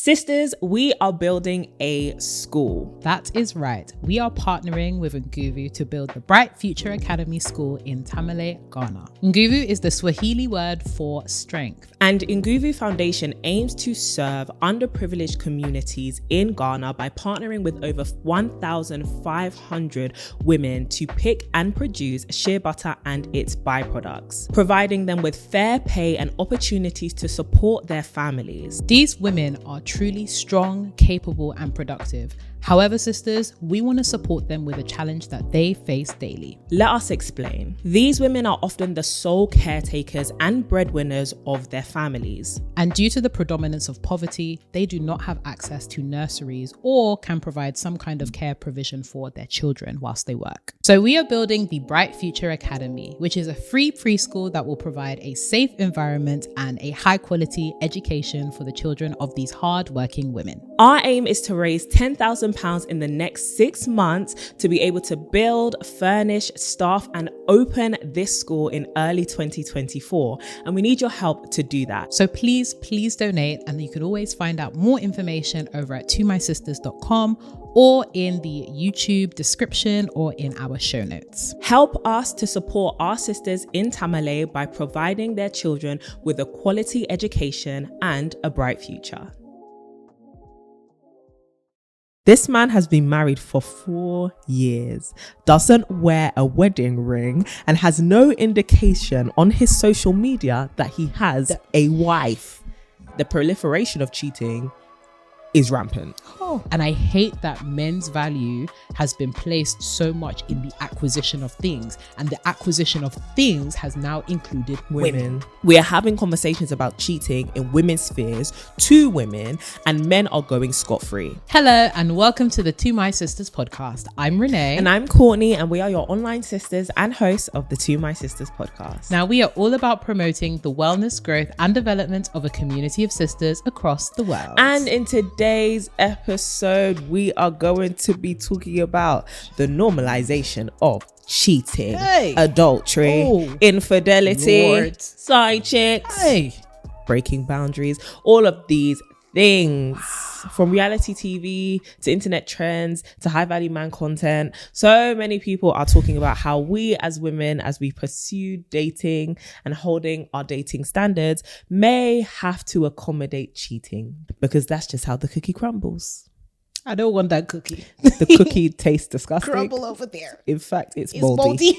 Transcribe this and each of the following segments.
Sisters, we are building a school. That is right. We are partnering with Nguvu to build the Bright Future Academy School in Tamale, Ghana. Nguvu is the Swahili word for strength. And Nguvu Foundation aims to serve underprivileged communities in Ghana by partnering with over 1,500 women to pick and produce shea butter and its byproducts, providing them with fair pay and opportunities to support their families. These women are truly strong, capable, and productive. However, sisters, we want to support them with a challenge that they face daily. Let us explain. These women are often the sole caretakers and breadwinners of their families. And due to the predominance of poverty, they do not have access to nurseries or can provide some kind of care provision for their children whilst they work. So we are building the Bright Future Academy, which is a free preschool that will provide a safe environment and a high quality education for the children of these hard-working women. Our aim is to raise £10,000 in the next 6 months to be able to build, furnish, staff, and open this school in early 2024. And we need your help to do that. So please donate, and you can always find out more information over at tomysisters.com or in the YouTube description or in our show notes. Help us to support our sisters in Tamale by providing their children with a quality education and a bright future. This man has been married for 4 years, doesn't wear a wedding ring, and has no indication on his social media that he has a wife. The proliferation of cheating is rampant. And I hate that men's value has been placed so much in the acquisition of things, and the acquisition of things has now included women. We are having conversations about cheating in women's spheres to women, and men are going scot-free. Hello and welcome to the To My Sisters podcast. I'm Renee. And I'm Courtney, and we are your online sisters and hosts of the To My Sisters podcast. Now, we are all about promoting the wellness, growth and development of a community of sisters across the world. And in today's episode, we are going to be talking about the normalization of cheating, adultery, infidelity, side chicks, breaking boundaries, all of these things. From reality TV to internet trends to high value man content, so many people are talking about how we as women, as we pursue dating and holding our dating standards, may have to accommodate cheating because that's just how the cookie crumbles. I don't want that cookie. The cookie tastes disgusting. Crumble over there. In fact, it's moldy.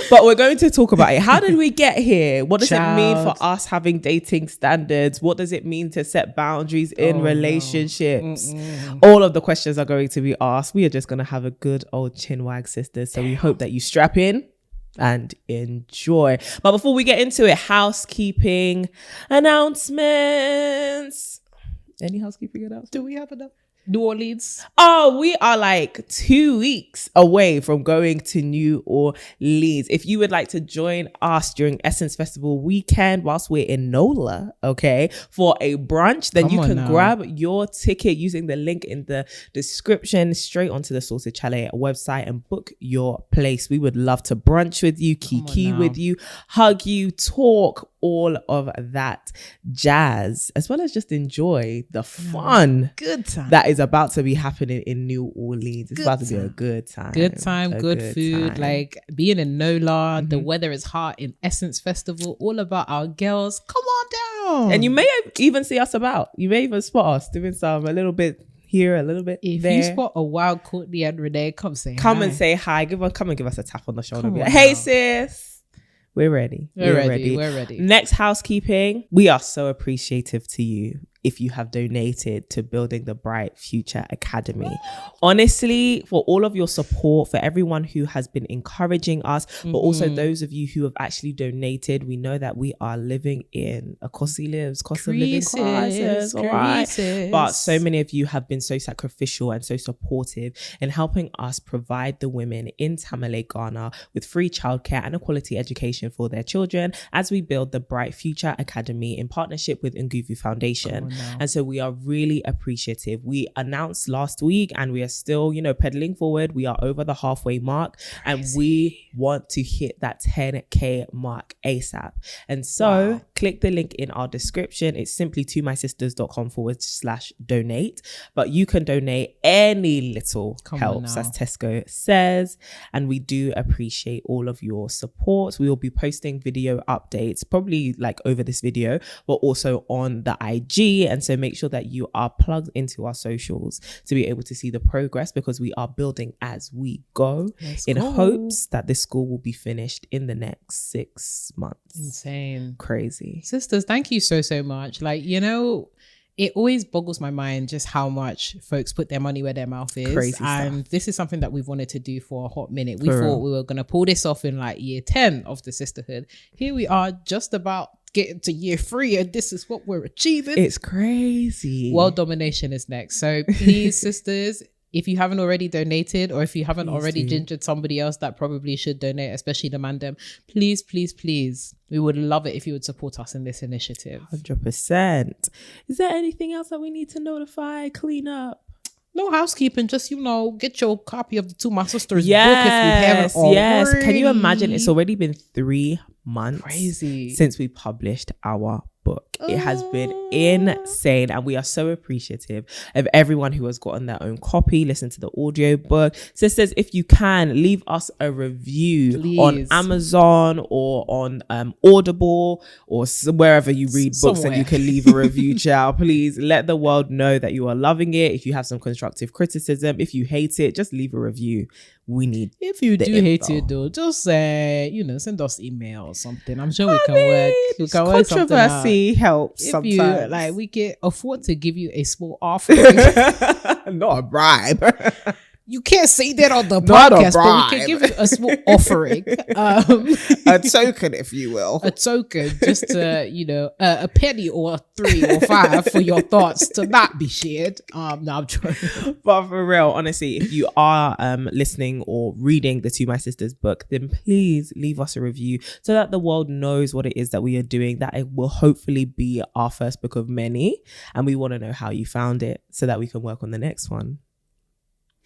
But we're going to talk about it. How did we get here? What does it mean for us having dating standards? What does it mean to set boundaries in relationships? All of the questions are going to be asked. We are just going to have a good old chinwag, sisters. So we hope that you strap in and enjoy. But before we get into it, housekeeping announcements. Any housekeeping announcements? Do we have enough? New Orleans. Oh, we are like 2 weeks away from going to New Orleans. If you would like to join us during Essence Festival weekend whilst we're in NOLA, okay, for a brunch, then you can grab your ticket using the link in the description straight onto the Saucy Chalet website and book your place. We would love to brunch with you, kiki with you, hug you, talk, all of that jazz, as well as just enjoy the fun good time that is about to be happening in New Orleans. It's about to be a good time. Good food, like being in NOLA, the weather is hot in Essence Festival, all about our girls. Come on down. And you may even see us about. You may even spot us doing some a little bit here, a little bit if there. You spot a wild Courtney and Renee, come and say hi. Come and give us a tap on the shoulder. Be like, hey sis, we're ready. We're ready. Next, housekeeping. We are so appreciative to you if you have donated to building the Bright Future Academy. Honestly, for all of your support, for everyone who has been encouraging us, but also those of you who have actually donated, we know that we are living in a cost of living crisis, all right? But so many of you have been so sacrificial and so supportive in helping us provide the women in Tamale, Ghana with free childcare and a quality education for their children as we build the Bright Future Academy in partnership with Nguvu Foundation. And so we are really appreciative. We announced last week and we are still, pedaling forward. We are over the halfway mark. Crazy. And we want to hit that 10K mark ASAP. And so click the link in our description. It's simply tomysisters.com/donate. But you can donate any little helps, as Tesco says. And we do appreciate all of your support. We will be posting video updates, probably like over this video, but also on the IG. And so make sure that you are plugged into our socials to be able to see the progress, because we are building as we go in hopes that this school will be finished in the next 6 months. Insane. Crazy. Sisters, thank you so much. Like, it always boggles my mind just how much folks put their money where their mouth is. Crazy and stuff. This is something that we've wanted to do for a hot minute. We thought we were going to pull this off in like year 10 of the sisterhood. Here we are, just about getting to year 3, and this is what we're achieving. It's crazy. World domination is next. So please, sisters, if you haven't already donated, or if you haven't already gingered somebody else that probably should donate, especially the mandem, please, we would love it if you would support us in this initiative. 100%. Is there anything else that we need to notify, clean up? No housekeeping, just, get your copy of the To My Sisters book if you haven't already. Yes. Can you imagine? It's already been 3 months Crazy. Since we published our book. It has been insane, and we are so appreciative of everyone who has gotten their own copy, listened to the audio book. Sisters, if you can, leave us a review on Amazon or on Audible or wherever you read books and you can leave a review, child. Please let the world know that you are loving it. If you have some constructive criticism, if you hate it, just leave a review. We need If you do hate it though, just send us email or something. I'm sure we can work. We can work something out. Controversy helps if sometimes. We can afford to give you a small offering. Not a bribe. You can't say that on the podcast, but we can give you a small offering. A token, if you will. A token, just to, a penny or 3 or 5 for your thoughts to not be shared. No, I'm trying. But for real, honestly, if you are listening or reading the To My Sisters book, then please leave us a review so that the world knows what it is that we are doing, that it will hopefully be our first book of many. And we want to know how you found it so that we can work on the next one.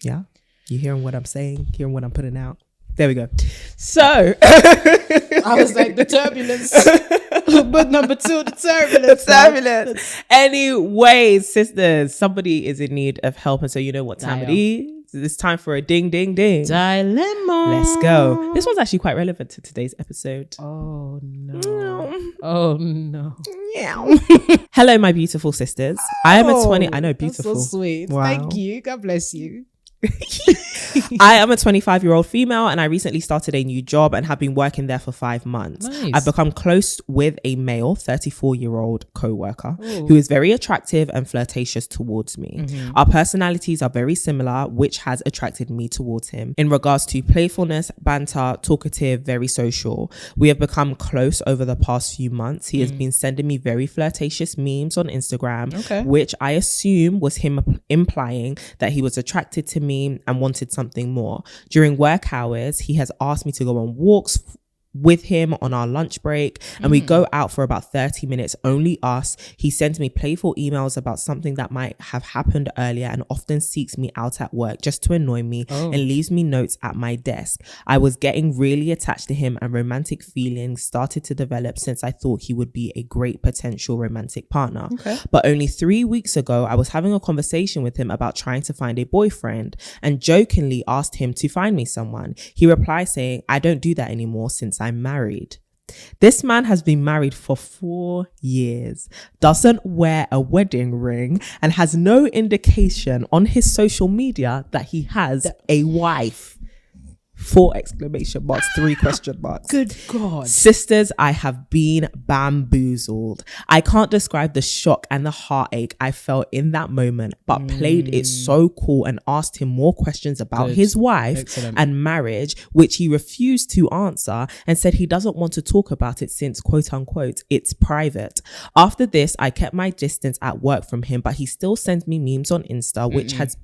Yeah, you hearing what I'm saying? Hearing what I'm putting out? There we go. So I was like, the turbulence. But number 2, the turbulence. The turbulence. Anyways, sisters, somebody is in need of help, and so you know what time it is. It's time for a ding ding ding dilemma. Let's go. This one's actually quite relevant to today's episode. Oh no. Oh no. Yeah. Hello, my beautiful sisters. I am a 20. I know, beautiful. That's so sweet. Wow. Thank you. God bless you. I am a 25-year-old female, and I recently started a new job and have been working there for 5 months. Nice. I've become close with a male 34-year-old co-worker who is very attractive and flirtatious towards me. Mm-hmm. Our personalities are very similar, which has attracted me towards him. In regards to playfulness, banter, talkative, very social. We have become close over the past few months. He has been sending me very flirtatious memes on Instagram, which I assume was him implying that he was attracted to me and wanted something more. During work hours, he has asked me to go on walks with him on our lunch break, and we go out for about 30 minutes, only us. He sends me playful emails about something that might have happened earlier and often seeks me out at work just to annoy me and leaves me notes at my desk. I was getting really attached to him, and romantic feelings started to develop since I thought he would be a great potential romantic partner. But only 3 weeks ago, I was having a conversation with him about trying to find a boyfriend and jokingly asked him to find me someone. He replied saying, I don't do that anymore since I'm married. This man has been married for 4 years, doesn't wear a wedding ring, and has no indication on his social media that he has a wife. 4 exclamation marks, 3 question marks. Good God. Sisters, I have been bamboozled. I can't describe the shock and the heartache I felt in that moment, but played it so cool and asked him more questions about his wife and marriage, which he refused to answer and said he doesn't want to talk about it since, quote unquote, it's private. After this, I kept my distance at work from him, but he still sends me memes on Insta, which have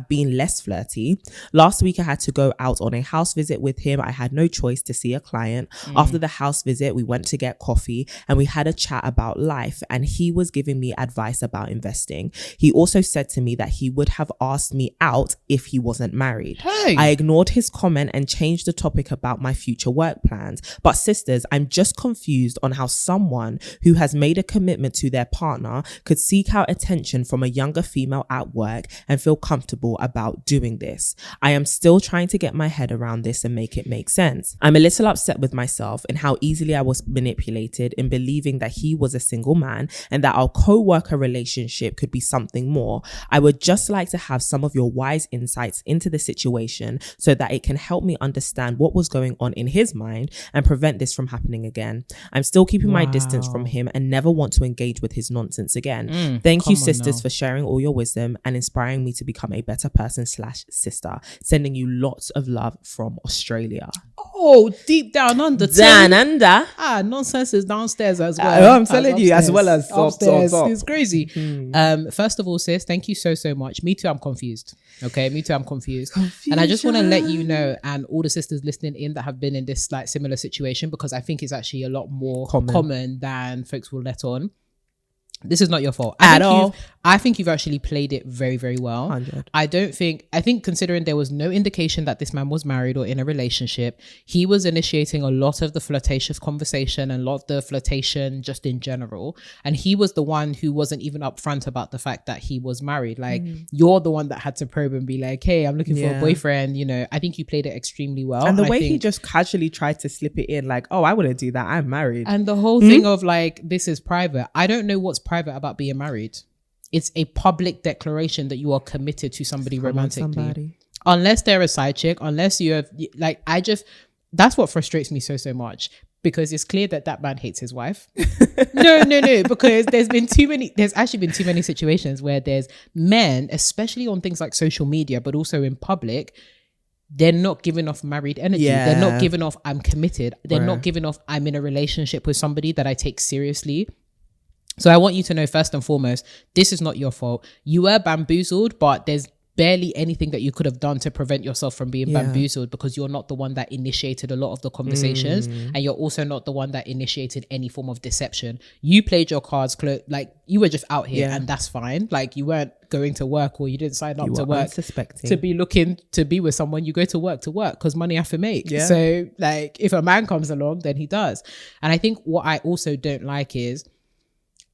been less flirty. Last week, I had to go go out on a house visit with him. I had no choice to see a client. After the house visit, we went to get coffee and we had a chat about life, and he was giving me advice about investing. He also said to me that he would have asked me out if he wasn't married. I ignored his comment and changed the topic about my future work plans. But sisters, I'm just confused on how someone who has made a commitment to their partner could seek out attention from a younger female at work and feel comfortable about doing this. I am still trying to get my head around this and make it make sense. I'm a little upset with myself in how easily I was manipulated in believing that he was a single man and that our co-worker relationship could be something more. I would just like to have some of your wise insights into the situation so that it can help me understand what was going on in his mind and prevent this from happening again. I'm still keeping my distance from him and never want to engage with his nonsense again. Thank you, sisters, for sharing all your wisdom and inspiring me to become a better person / sister. Sending you lots of love from Australia. Oh, deep down under. Down under. Nonsense is downstairs as well. I'm telling you, as well as upstairs. It's crazy. First of all, sis, thank you so much. Me too, I'm confused. Okay, me too, I'm confused. And I just want to let you know, and all the sisters listening in that have been in this like similar situation, because I think it's actually a lot more common than folks will let on. This is not your fault at all. I think you've actually played it very, very well. 100. I think considering there was no indication that this man was married or in a relationship, he was initiating a lot of the flirtatious conversation and a lot of the flirtation just in general. And he was the one who wasn't even upfront about the fact that he was married. Like you're the one that had to probe and be like, hey, I'm looking for a boyfriend. You know, I think you played it extremely well. And the way he just casually tried to slip it in, like, oh, I wouldn't do that. I'm married. And the whole thing of like, this is private. I don't know what's private about being married. It's a public declaration that you are committed to somebody romantically. Unless they're a side chick, unless you have like, that's what frustrates me so much, because it's clear that man hates his wife. No, because there's actually been too many situations where there's men, especially on things like social media, but also in public, they're not giving off married energy. They're not giving off I'm committed. They're not giving off I'm in a relationship with somebody that I take seriously. So I want you to know, first and foremost, this is not your fault. You were bamboozled, but there's barely anything that you could have done to prevent yourself from being bamboozled, because you're not the one that initiated a lot of the conversations and you're also not the one that initiated any form of deception. You played your cards like you were just out here and that's fine. Like you weren't going to work, or you didn't sign up to work to be looking to be with someone. You go to work because money I have to make. So like if a man comes along, then he does. And I think what I also don't like is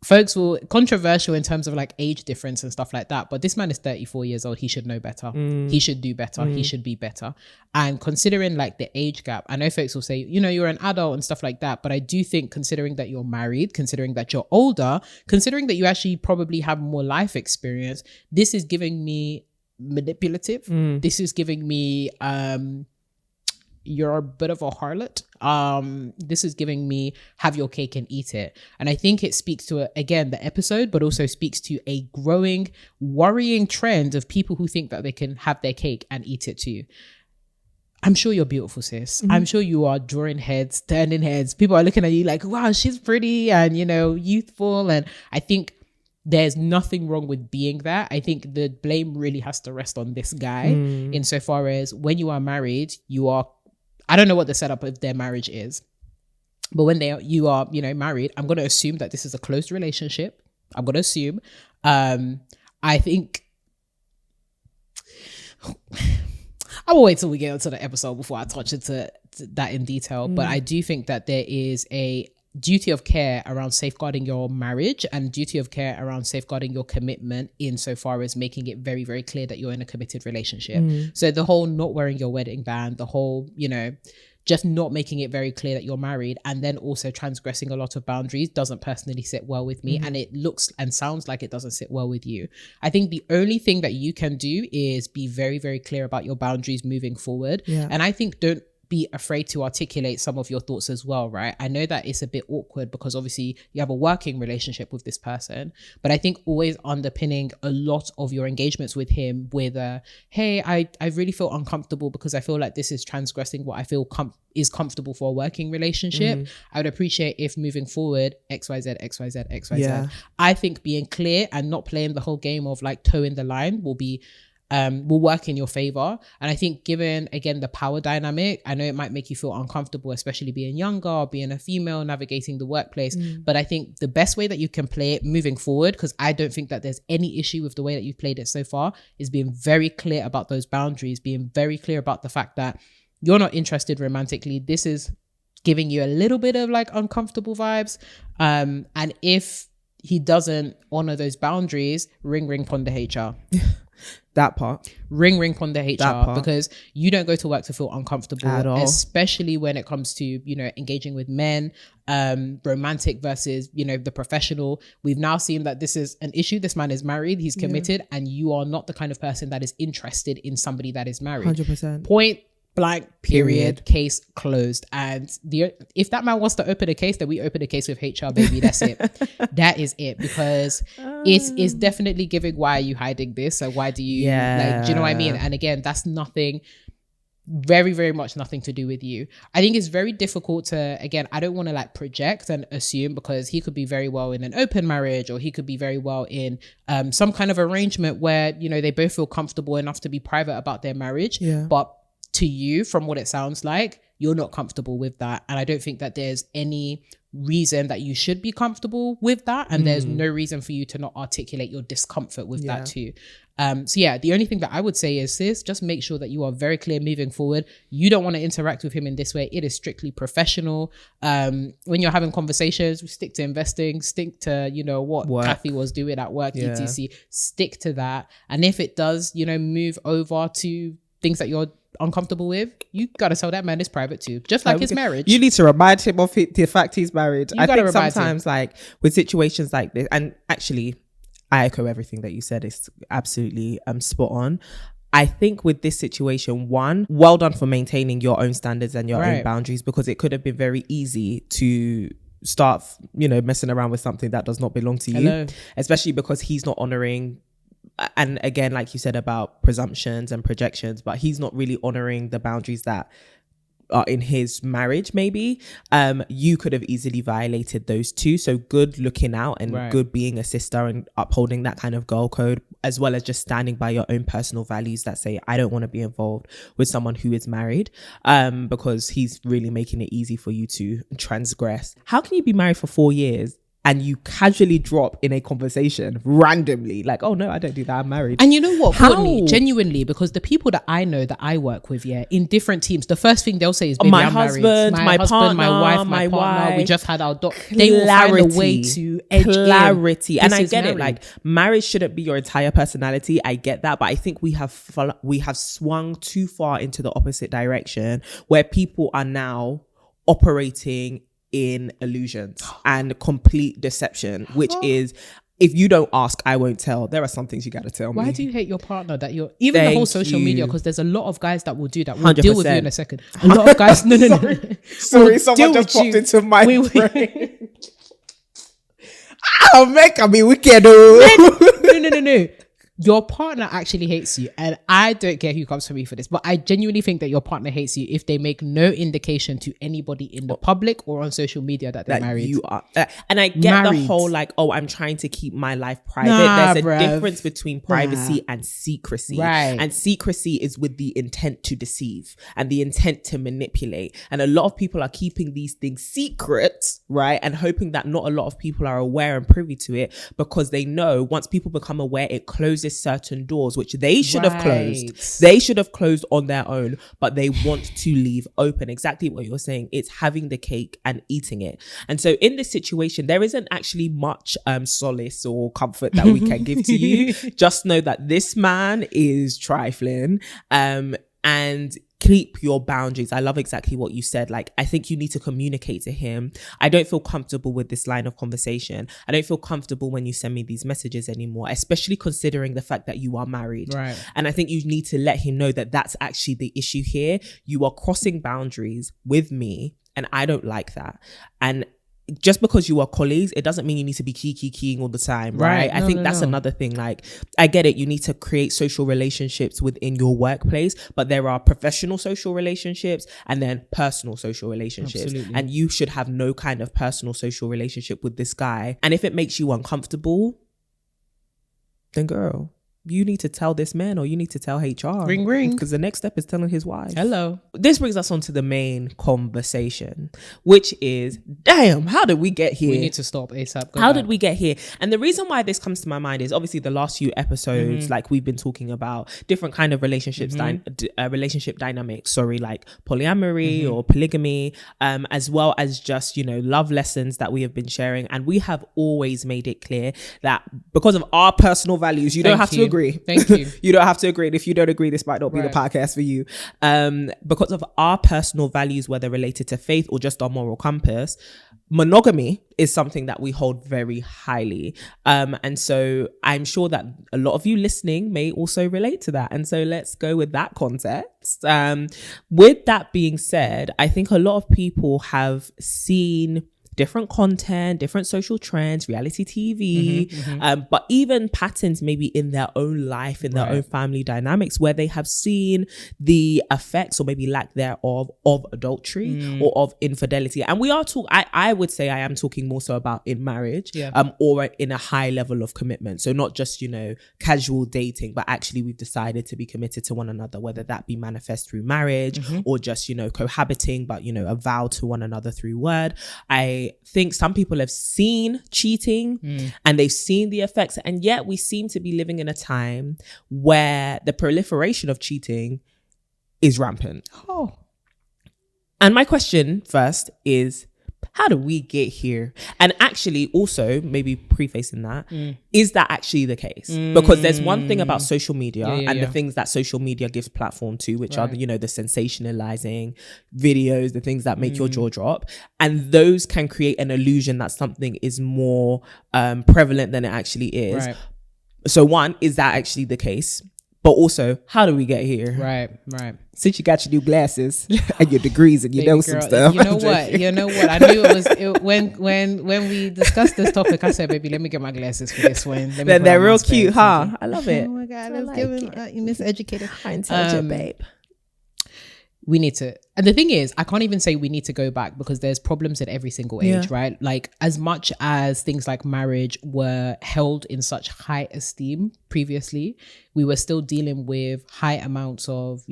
folks will controversial in terms of like age difference and stuff like that, but this man is 34 years old. He should know better. He should do better. He should be better. And considering like the age gap, I know folks will say, you know, you're an adult and stuff like that, but I do think considering that you're married, considering that you're older, considering that you actually probably have more life experience, this is giving me manipulative. This is giving me you're a bit of a harlot. This is giving me have your cake and eat it. And I think it speaks to, again, the episode, but also speaks to a growing, worrying trend of people who think that they can have their cake and eat it too. I'm sure you're beautiful, sis. I'm sure you are drawing heads, turning heads. People are looking at you like, wow, she's pretty and, you know, youthful. And I think there's nothing wrong with being that. I think the blame really has to rest on this guy insofar as when you are married, you are, I don't know what the setup of their marriage is, but when you are, you know, married, I'm going to assume that this is a closed relationship. I'm going to assume. I think I will wait till we get into the episode before I touch into that in detail. But I do think that there is a duty of care around safeguarding your marriage and duty of care around safeguarding your commitment insofar as making it very, very clear that you're in a committed relationship. So the whole not wearing your wedding band, the whole, you know, just not making it very clear that you're married and then also transgressing a lot of boundaries doesn't personally sit well with me. And it looks and sounds like it doesn't sit well with you. I think the only thing that you can do is be very, very clear about your boundaries moving forward. And I think don't be afraid to articulate some of your thoughts as well, right? I know that it's a bit awkward because obviously you have a working relationship with this person, but I think always underpinning a lot of your engagements with him with hey, I really feel uncomfortable because I feel like this is transgressing what I feel is comfortable for a working relationship. I would appreciate if moving forward, XYZ, XYZ, XYZ. I think being clear and not playing the whole game of like toeing the line will be will work in your favor. And I think given, again, the power dynamic, I know it might make you feel uncomfortable, especially being younger or being a female navigating the workplace. But I think the best way that you can play it moving forward, because I don't think that there's any issue with the way that you've played it so far, is being very clear about those boundaries, being very clear about the fact that you're not interested romantically. This is giving you a little bit of like uncomfortable vibes. And if he doesn't honor those boundaries, ring ponder HR. That part. Ring ponder HR, because you don't go to work to feel uncomfortable at all, especially when it comes to, you know, engaging with men, romantic versus, you know, the professional. We've now seen that this is an issue. This man is married, he's committed, and you are not the kind of person that is interested in somebody that is married. 100%. Point blank, period, case closed. And if that man wants to open a case, then we open a case with HR, baby. That's it. That is it, because it's definitely giving, why are you hiding this? So why do you, like, do you know what I mean? And again, that's nothing, very, very much nothing to do with you. I think it's very difficult to, again, I don't want to like project and assume, because he could be very well in an open marriage, or he could be very well in some kind of arrangement where, you know, they both feel comfortable enough to be private about their marriage. But to you, from what it sounds like, you're not comfortable with that. And I don't think that there's any reason that you should be comfortable with that. And there's no reason for you to not articulate your discomfort with that too. So yeah, the only thing that I would say is this: just make sure that you are very clear moving forward. You don't want to interact with him in this way. It is strictly professional. When you're having conversations, stick to investing, stick to, you know, what Kathy was doing at work, etc. Stick to that. And if it does, you know, move over to things that you're uncomfortable with, you gotta tell that man it's private too, just like his marriage. You need to remind him of the fact he's married. I think sometimes like with situations like this, and actually I echo everything that you said, it's absolutely spot on. I think with this situation, one, well done for maintaining your own standards and your own boundaries, because it could have been very easy to start, you know, messing around with something that does not belong to you, especially because he's not honoring. And again, like you said about presumptions and projections, but he's not really honoring the boundaries that are in his marriage. Maybe you could have easily violated those too. So good looking out and good being a sister and upholding that kind of girl code, as well as just standing by your own personal values that say, I don't want to be involved with someone who is married, because he's really making it easy for you to transgress. How can you be married for 4 years and you casually drop in a conversation randomly, like, oh no, I don't do that, I'm married? And you know what, Courtney, genuinely, because the people that I know that I work with, in different teams, the first thing they'll say is, baby, I'm married. My husband, partner, my wife, my partner, we just had our dog. They will find a way to edge clarity. And I get it, like, marriage shouldn't be your entire personality. I get that, but I think we have swung too far into the opposite direction, where people are now operating in illusions and complete deception, which is, if you don't ask, I won't tell. There are some things you got to tell me. Why do you hate your partner that you're, even the whole social media, because there's a lot of guys that will do that. We'll 100%. Deal with you in a second. A lot of guys, no. Sorry, someone just popped into my brain. I'll make me wicked. No. Your partner actually hates you, and I don't care who comes for me for this, but I genuinely think that your partner hates you if they make no indication to anybody in the public or on social media that they're married. You are, and I get the whole like, oh, I'm trying to keep my life private. There's a difference between privacy and secrecy, and secrecy is with the intent to deceive and the intent to manipulate. And a lot of people are keeping these things secret, right, and hoping that not a lot of people are aware and privy to it, because they know once people become aware, it closes certain doors which they should have closed. They should have closed on their own, but they want to leave open. Exactly what you're saying. It's having the cake and eating it. And so in this situation, there isn't actually much solace or comfort that we can give to you. Just know that this man is trifling, and keep your boundaries. I love exactly what you said. Like, I think you need to communicate to him, I don't feel comfortable with this line of conversation. I don't feel comfortable when you send me these messages anymore, especially considering the fact that you are married. Right. And I think you need to let him know that that's actually the issue here. You are crossing boundaries with me, and I don't like that. And just because you are colleagues, it doesn't mean you need to be keying all the time, right? I think that's another thing. Like, I get it, you need to create social relationships within your workplace, but there are professional social relationships and then personal social relationships. Absolutely. And you should have no kind of personal social relationship with this guy. And if it makes you uncomfortable, then girl, you need to tell this man, or you need to tell HR. Ring, ring. Because the next step is telling his wife. Hello. This brings us on to the main conversation, which is, damn, how did we get here? We need to stop ASAP. How did we get here? And the reason why this comes to my mind is obviously the last few episodes, like we've been talking about different kind of relationships, relationship dynamics, like polyamory or polygamy, as well as just, love lessons that we have been sharing. And we have always made it clear that because of our personal values, you don't have to agree. Thank you. You don't have to agree. And if you don't agree, this might not be the podcast for you. Because of our personal values, whether related to faith or just our moral compass, monogamy is something that we hold very highly. And so I'm sure that a lot of you listening may also relate to that. And so let's go with that context. With that being said, I think a lot of people have seen different content, different social trends, reality TV, but even patterns maybe in their own life, in their own family dynamics, where they have seen the effects or maybe lack thereof of adultery or of infidelity. And we are I would say I am talking more so about in marriage, or in a high level of commitment. So not just, casual dating, but actually we've decided to be committed to one another, whether that be manifest through marriage or just, cohabiting, but, a vow to one another through word. I think some people have seen cheating and they've seen the effects, and yet we seem to be living in a time where the proliferation of cheating is rampant. And my question first is, how do we get here? And actually also maybe prefacing that, is that actually the case? Because there's one thing about social media and the things that social media gives platform to, which are the, the sensationalizing videos, the things that make your jaw drop. And those can create an illusion that something is more prevalent than it actually is. Right. So one, is that actually the case? But also, how do we get here? Right. Since you got your new glasses and your degrees and you know some stuff. You know what? I knew it was when we discussed this topic, I said, baby, let me get my glasses for this one. Then they're real cute, huh? I love it. Oh my God, let's give him miseducated. Intelligent babe. We need to, and the thing is, I can't even say we need to go back because there's problems at every single age, right? Like, as much as things like marriage were held in such high esteem previously, we were still dealing with high amounts of,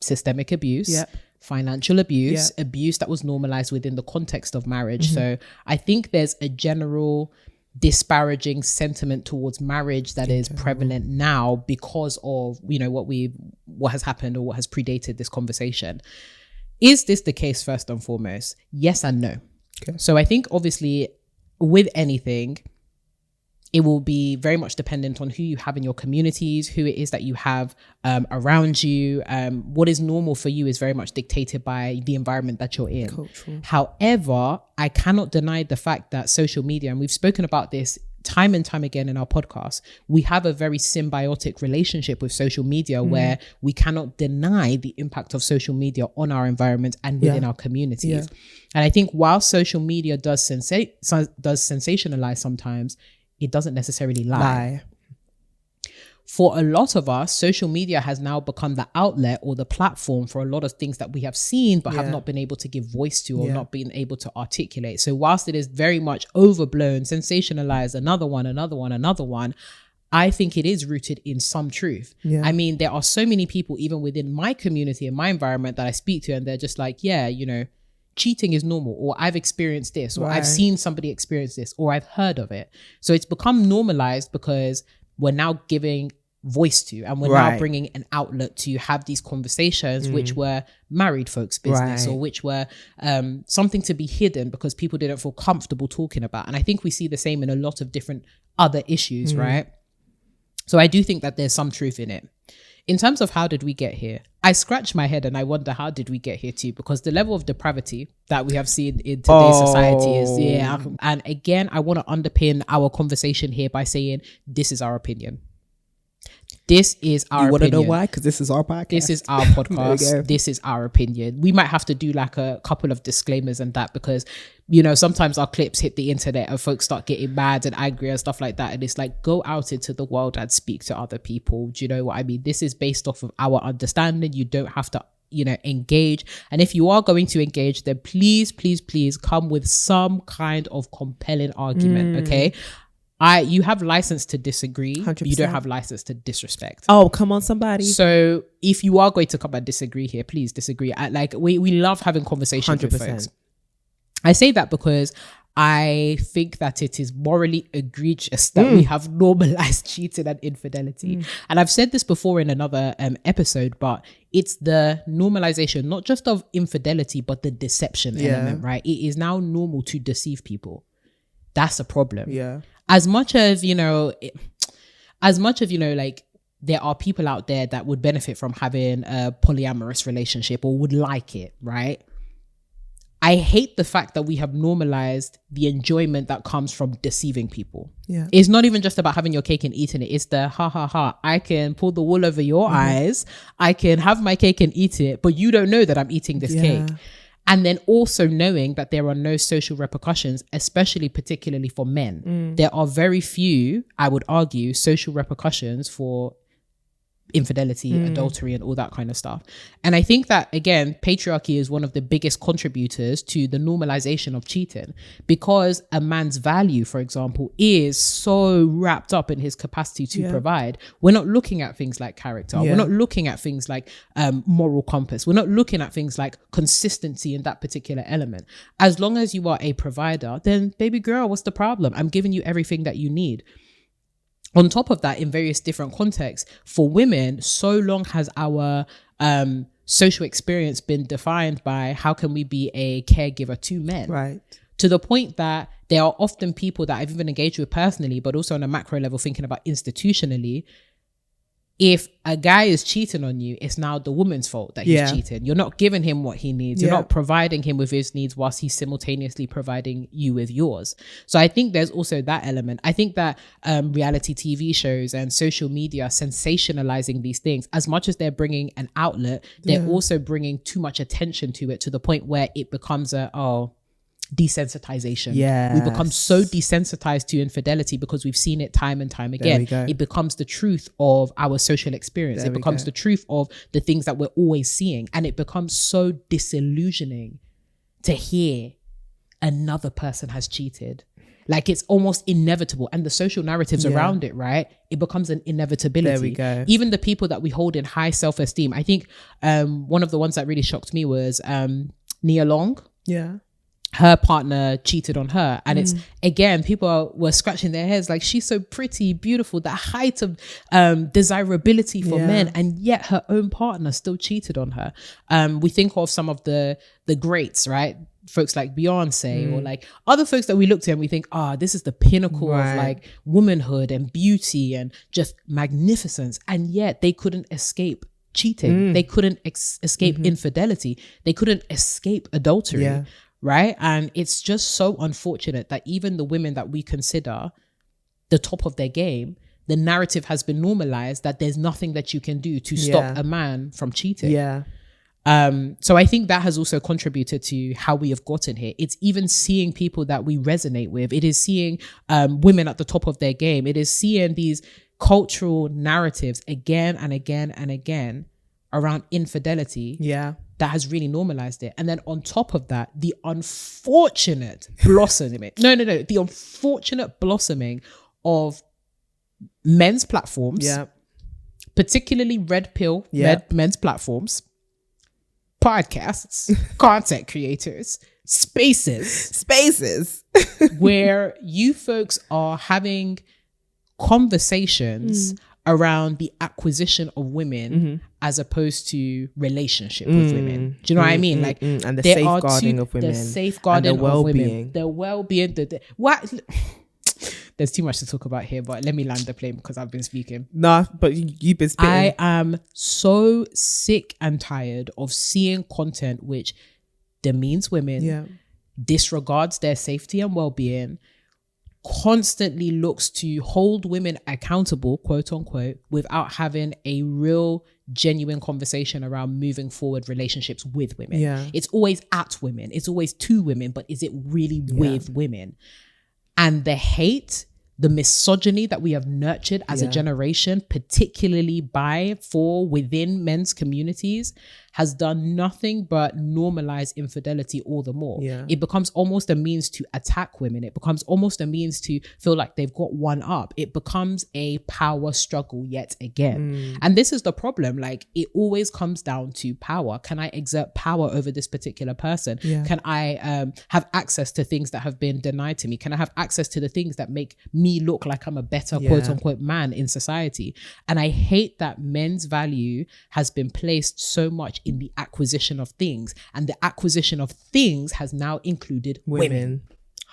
systemic abuse, financial abuse, abuse that was normalized within the context of marriage. So I think there's a general disparaging sentiment towards marriage that is prevalent now because of what has happened or what has predated this conversation. Is this the case? First and foremost, yes and no. So I think obviously with anything, it will be very much dependent on who you have in your communities, who it is that you have around you. What is normal for you is very much dictated by the environment that you're in. Cultural. However, I cannot deny the fact that social media, and we've spoken about this time and time again in our podcast, we have a very symbiotic relationship with social media where we cannot deny the impact of social media on our environment and within our communities. And I think while social media does sensationalize sometimes, it doesn't necessarily lie. For a lot of us, social media has now become the outlet or the platform for a lot of things that we have seen but have not been able to give voice to or not been able to articulate. So whilst it is very much overblown, sensationalized, another one, I think it is rooted in some truth. I mean, there are so many people even within my community and my environment that I speak to, and they're just like, cheating is normal, or I've experienced this, or I've seen somebody experience this, or I've heard of it. So it's become normalized because we're now giving voice to, and we're now bringing an outlet to have these conversations, which were married folks' business, or which were something to be hidden because people didn't feel comfortable talking about. And I think we see the same in a lot of different other issues, right? So I do think that there's some truth in it. In terms of how did we get here, I scratch my head and I wonder, how did we get here too? Because the level of depravity that we have seen in today's society is, and again, I want to underpin our conversation here by saying this is our opinion. This is our opinion. You want to know why? Because this is our podcast. This is our podcast. This is our opinion. We might have to do like a couple of disclaimers and that, because, sometimes our clips hit the internet and folks start getting mad and angry and stuff like that. And it's like, go out into the world and speak to other people. Do you know what I mean? This is based off of our understanding. You don't have to, engage. And if you are going to engage, then please come with some kind of compelling argument. Okay. You have license to disagree. 100%. You don't have license to disrespect. Oh, come on, somebody. So if you are going to come and disagree here, please disagree. We love having conversations 100%. With folks. I say that because I think that it is morally egregious that we have normalized cheating and infidelity. And I've said this before in another episode, but it's the normalization, not just of infidelity, but the deception element, right? It is now normal to deceive people. That's a problem. Yeah. As much as, like, there are people out there that would benefit from having a polyamorous relationship or would like it, right? I hate the fact that we have normalized the enjoyment that comes from deceiving people. Yeah. It's not even just about having your cake and eating it. It's the ha ha ha. I can pull the wool over your eyes. I can have my cake and eat it, but you don't know that I'm eating this cake. And then also knowing that there are no social repercussions, particularly for men. There are very few, I would argue, social repercussions for infidelity, adultery, and all that kind of stuff. And I think that, again, patriarchy is one of the biggest contributors to the normalization of cheating, because a man's value, for example, is so wrapped up in his capacity to provide. We're not looking at things like character. We're not looking at things like moral compass. We're not looking at things like consistency in that particular element. As long as you are a provider, then baby girl, what's the problem? I'm giving you everything that you need. On top of that, in various different contexts, for women, so long has our social experience been defined by how can we be a caregiver to men. Right. To the point that there are often people that I've even engaged with personally, but also on a macro level, thinking about institutionally, if a guy is cheating on you, it's now the woman's fault that he's cheating. You're not giving him what he needs. You're not providing him with his needs whilst he's simultaneously providing you with yours. So I think there's also that element. I think that reality TV shows and social media sensationalizing these things, as much as they're bringing an outlet, they're also bringing too much attention to it, to the point where it becomes desensitization. We become so desensitized to infidelity because we've seen it time and time again. It becomes the truth of our social experience. It becomes the truth of the things that we're always seeing, and it becomes so disillusioning to hear another person has cheated. Like, it's almost inevitable, and the social narratives around it, right? It becomes an inevitability. Even the people that we hold in high self-esteem. I think one of the ones that really shocked me was Nia Long. Her partner cheated on her, and it's, again, people were scratching their heads like, she's so pretty, beautiful, the height of desirability for men, and yet her own partner still cheated on her. We think of some of the greats, right? Folks like Beyonce, or like other folks that we look to and we think, this is the pinnacle of like womanhood and beauty and just magnificence, and yet they couldn't escape cheating. They couldn't escape infidelity. They couldn't escape adultery. Right? And it's just so unfortunate that even the women that we consider the top of their game, the narrative has been normalized that there's nothing that you can do to stop a man from cheating. So I think that has also contributed to how we have gotten here. It's even seeing people that we resonate with. It is seeing women at the top of their game. It is seeing these cultural narratives again and again and again around infidelity. That has really normalized it. And then on top of that, the unfortunate blossoming, the unfortunate blossoming of men's platforms, particularly red pill men's platforms, podcasts, content creators, spaces where you folks are having conversations around the acquisition of women as opposed to relationship with women. Do you know what I mean? Like, and the safeguarding of women, the safeguarding and the well-being, the well-being. What? There's too much to talk about here, but let me land the plane because I've been speaking. Nah, but you've been speaking. I am so sick and tired of seeing content which demeans women, disregards their safety and well-being, constantly looks to hold women accountable, quote unquote, without having a real genuine conversation around moving forward relationships with women. It's always at women, it's always to women, but is it really with women? And the hate, the misogyny that we have nurtured as a generation, particularly for within men's communities, has done nothing but normalize infidelity all the more. Yeah. It becomes almost a means to attack women. It becomes almost a means to feel like they've got one up. It becomes a power struggle yet again. And this is the problem. Like, it always comes down to power. Can I exert power over this particular person? Yeah. Can I have access to things that have been denied to me? Can I have access to the things that make me look like I'm a better quote unquote man in society? And I hate that men's value has been placed so much in the acquisition of things, and the acquisition of things has now included women.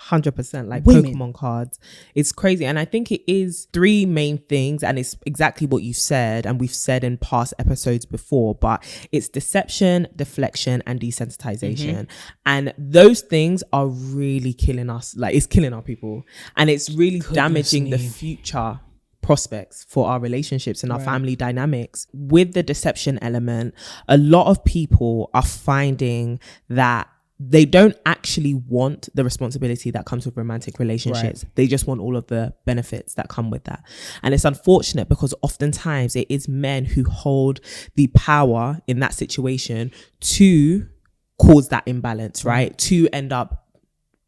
100%, like women. Pokemon cards. It's crazy. And I think it is three main things, and it's exactly what you said, and we've said in past episodes before, but it's deception, deflection, and desensitization. And those things are really killing us. Like, it's killing our people, and it's really damaging the future prospects for our relationships and our family dynamics. With the deception element, a lot of people are finding that they don't actually want the responsibility that comes with romantic relationships. They just want all of the benefits that come with that. And it's unfortunate because oftentimes it is men who hold the power in that situation to cause that imbalance, right? To end up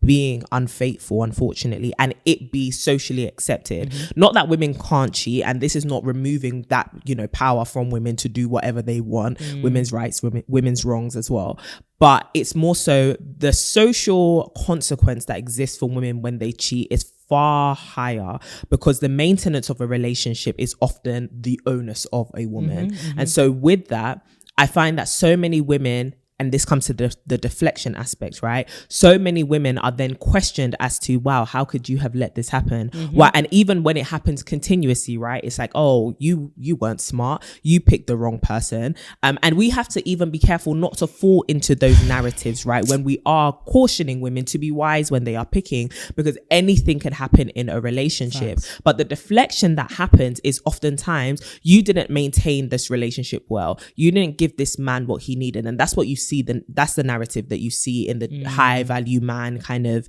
being unfaithful, unfortunately, and it be socially accepted. Not that women can't cheat, and this is not removing that, you know, power from women to do whatever they want, women's rights, women's wrongs as well. But it's more so the social consequence that exists for women when they cheat is far higher, because the maintenance of a relationship is often the onus of a woman. And so with that, I find that so many women, and this comes to the deflection aspect, right? So many women are then questioned as to, wow, how could you have let this happen? Well, and even when it happens continuously, right? It's like, oh, you weren't smart. You picked the wrong person. And we have to even be careful not to fall into those narratives, right? When we are cautioning women to be wise when they are picking, because anything can happen in a relationship. Thanks. But the deflection that happens is oftentimes you didn't maintain this relationship well. You didn't give this man what he needed. And that's what you see, that's the narrative that you see in the high value man kind of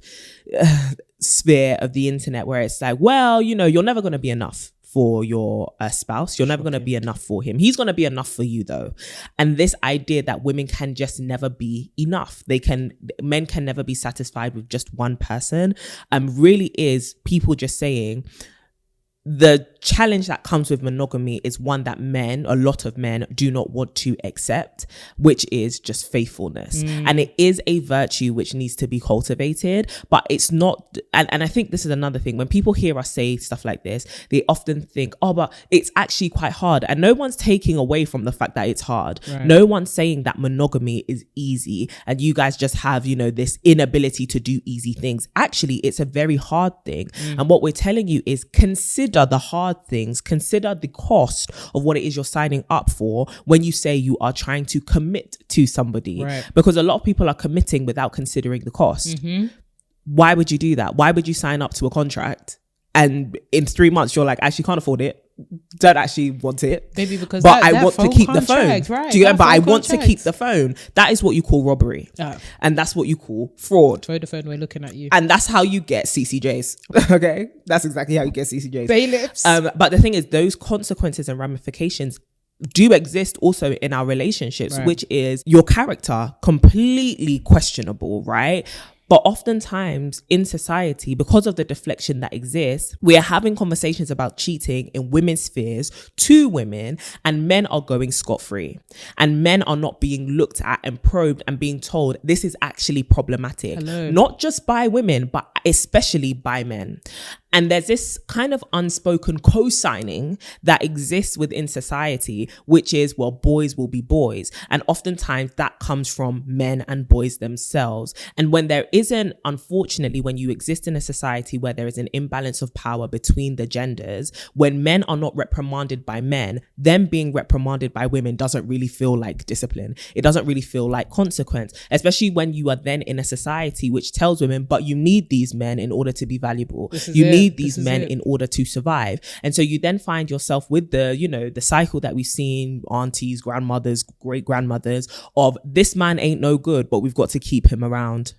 sphere of the internet, where it's like, well, you know, you're never going to be enough for your spouse. You're never going to be enough for him. He's going to be enough for you though. And this idea that women can just never be enough. Men can never be satisfied with just one person. Really is people just saying, the challenge that comes with monogamy is one that a lot of men do not want to accept, which is just faithfulness. And it is a virtue which needs to be cultivated, but it's not. And I think this is another thing. When people hear us say stuff like this, they often think, oh, but it's actually quite hard. And no one's taking away from the fact that it's hard. Right. No one's saying that monogamy is easy and you guys just have, you know, this inability to do easy things. Actually, it's a very hard thing. And what we're telling you is consider the hard things, consider the cost of what it is you're signing up for when you say you are trying to commit to somebody. Right. Because a lot of people are committing without considering the cost. Why would you do that? Why would you sign up to a contract and in 3 months you're like, actually can't afford it, don't actually want it, maybe because but I want to keep the phone, right? Do you get? But I want to keep the phone. That is what you call robbery, and that's what you call fraud. Throw the phone away, looking at you, and that's how you get CCJs. Okay, that's exactly how you get CCJs, bailiffs. But the thing is, those consequences and ramifications do exist also in our relationships, which is your character completely questionable, right? But oftentimes in society, because of the deflection that exists, we are having conversations about cheating in women's spheres to women, and men are going scot-free. And men are not being looked at and probed and being told this is actually problematic. Not just by women, but especially by men. And there's this kind of unspoken co-signing that exists within society, which is, well, boys will be boys. And oftentimes that comes from men and boys themselves. And when there isn't, unfortunately, when you exist in a society where there is an imbalance of power between the genders, when men are not reprimanded by men, them being reprimanded by women doesn't really feel like discipline. It doesn't really feel like consequence, especially when you are then in a society which tells women, but you need these men in order to be valuable. You need these men in order to survive. And so you then find yourself with the, you know, the cycle that we've seen, aunties, grandmothers, great grandmothers, of this man ain't no good, but we've got to keep him around.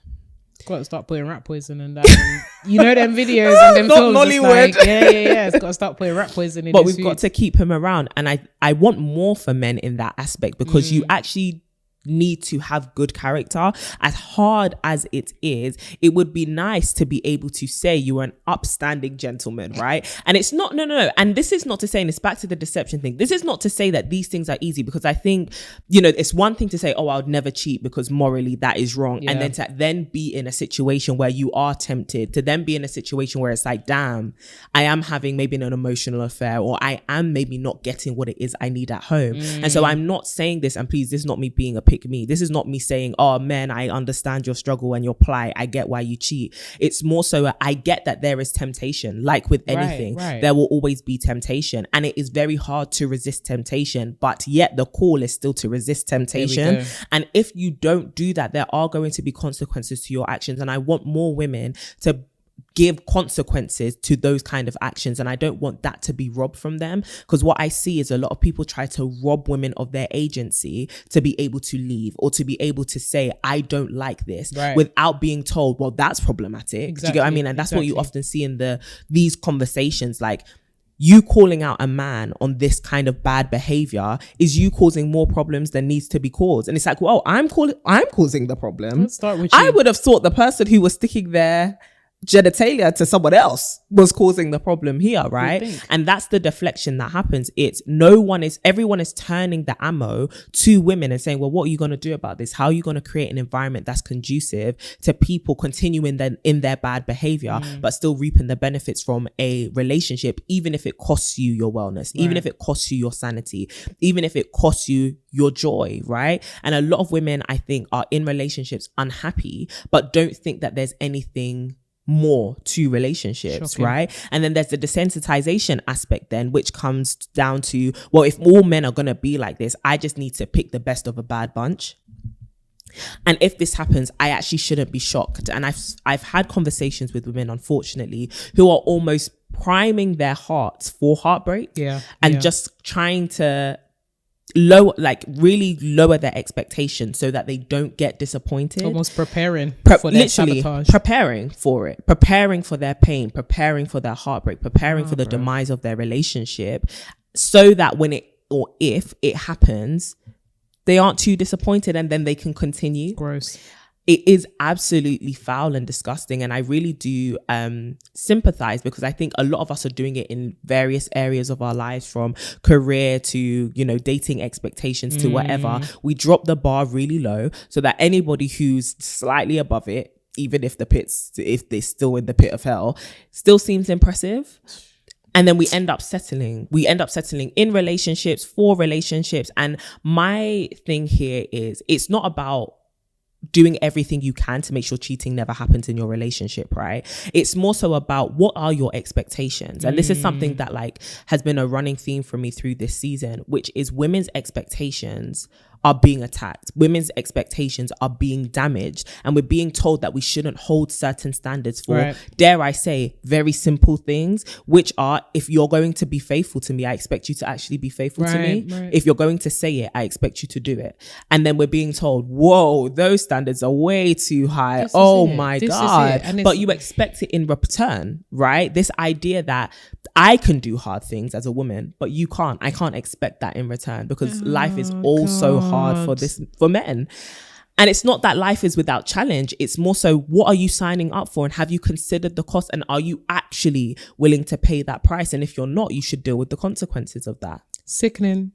Got to start putting rat poison in that. And, you know them videos and them films. Nollywood. Like, yeah. It's got to start putting rat poison in. But we've got to keep him around. And I want more for men in that aspect, because you actually need to have good character. As hard as it is, it would be nice to be able to say you are an upstanding gentleman, right? And it's not, no. And this is not to say, and it's back to the deception thing. This is not to say that these things are easy, because I think, it's one thing to say, oh, I would never cheat because morally that is wrong. Yeah. And then to then be in a situation where you are tempted, to then be in a situation where it's like, damn, I am having maybe an emotional affair, or I am maybe not getting what it is I need at home. And so I'm not saying this, and please, this is not me being a pick me. This is not me saying, oh, men, I understand your struggle and your plight. I get why you cheat. It's more so, I get that there is temptation. Like with anything, there will always be temptation. And it is very hard to resist temptation, but yet the call is still to resist temptation. And if you don't do that, there are going to be consequences to your actions. And I want more women to give consequences to those kind of actions, and I don't want that to be robbed from them, because what I see is a lot of people try to rob women of their agency to be able to leave, or to be able to say, I don't like this, without being told, well, that's problematic. Exactly. Do you get what I mean? And that's what you often see in these conversations, like, you calling out a man on this kind of bad behavior is you causing more problems than needs to be caused. And it's like, well, I'm causing the problem. Let's start with you. I would have thought the person who was sticking their genitalia to someone else was causing the problem here, right? And that's the deflection that happens. It's everyone is turning the ammo to women and saying, well, what are you going to do about this? How are you going to create an environment that's conducive to people continuing in their bad behavior, but still reaping the benefits from a relationship, even if it costs you your wellness, even if it costs you your sanity, even if it costs you your joy, right? And a lot of women, I think, are in relationships unhappy, but don't think that there's anything more to relationships. Shocking. Right? And then there's the desensitization aspect then, which comes down to, well, if all men are going to be like this, I just need to pick the best of a bad bunch. And if this happens, I actually shouldn't be shocked. And I've had conversations with women, unfortunately, who are almost priming their hearts for heartbreak, and just trying to really lower their expectations so that they don't get disappointed. Almost preparing for their sabotage. Preparing for it, preparing for their pain, preparing for their heartbreak, preparing for the demise of their relationship, so that when it, or if it happens, they aren't too disappointed and then they can continue. Gross. It is absolutely foul and disgusting. And I really do sympathize, because I think a lot of us are doing it in various areas of our lives, from career to, dating expectations to whatever. We drop the bar really low so that anybody who's slightly above it, even if they're still in the pit of hell, still seems impressive. And then we end up settling in relationships, for relationships. And my thing here is, it's not about doing everything you can to make sure cheating never happens in your relationship, right? It's more so about, what are your expectations? And this is something that has been a running theme for me through this season, which is women's expectations are being attacked. Women's expectations are being damaged, and we're being told that we shouldn't hold certain standards for, dare I say, very simple things, which are, if you're going to be faithful to me, I expect you to actually be faithful to me. If you're going to say it, I expect you to do it. And then we're being told, whoa, those standards are way too high. Oh my God. But you expect it in return, right? This idea that I can do hard things as a woman, but you can't. I can't expect that in return, because life is also hard for men. And it's not that life is without challenge. It's more so, what are you signing up for? And have you considered the cost? And are you actually willing to pay that price? And if you're not, you should deal with the consequences of that. Sickening.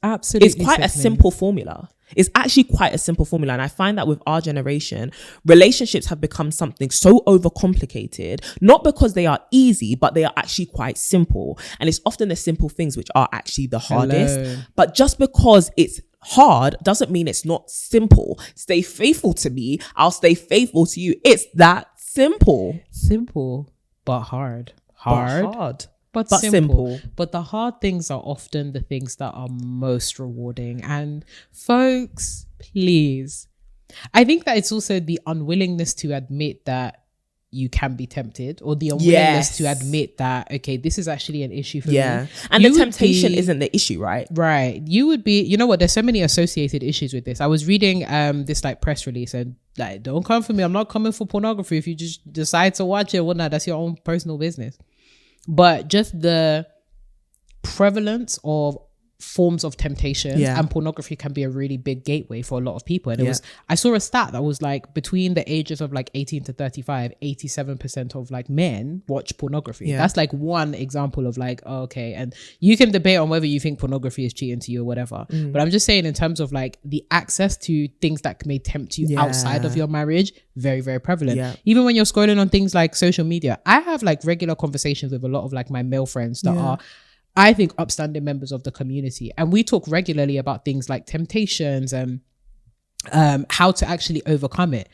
Absolutely. It's quite a simple formula. It's actually quite a simple formula. And I find that with our generation, relationships have become something so overcomplicated, not because they are easy, but they are actually quite simple. And it's often the simple things which are actually the hardest. But just because it's hard doesn't mean it's not simple. Stay faithful to me, I'll stay faithful to you. It's that simple. Simple, but hard. But simple. But the hard things are often the things that are most rewarding. And folks, please, I think that it's also the unwillingness to admit that you can be tempted, or the unwillingness to admit that, okay, this is actually an issue for me. And the temptation isn't the issue, right? Right. You would be, you know what, there's so many associated issues with this. I was reading this press release, and don't come for me. I'm not coming for pornography. If you just decide to watch it, whatnot, that's your own personal business. But just the prevalence of forms of temptation, Yeah. and pornography can be a really big gateway for a lot of people. And I saw a stat that was like between the ages of like 18 to 35, 87% of like men watch pornography. Yeah. That's like one example of like, okay, and you can debate on whether you think pornography is cheating to you or whatever, but I'm just saying in terms of like the access to things that may tempt you outside of your marriage, very, very prevalent. Even when you're scrolling on things like social media, I have like regular conversations with a lot of like my male friends that are, I think, upstanding members of the community, and we talk regularly about things like temptations and how to actually overcome it.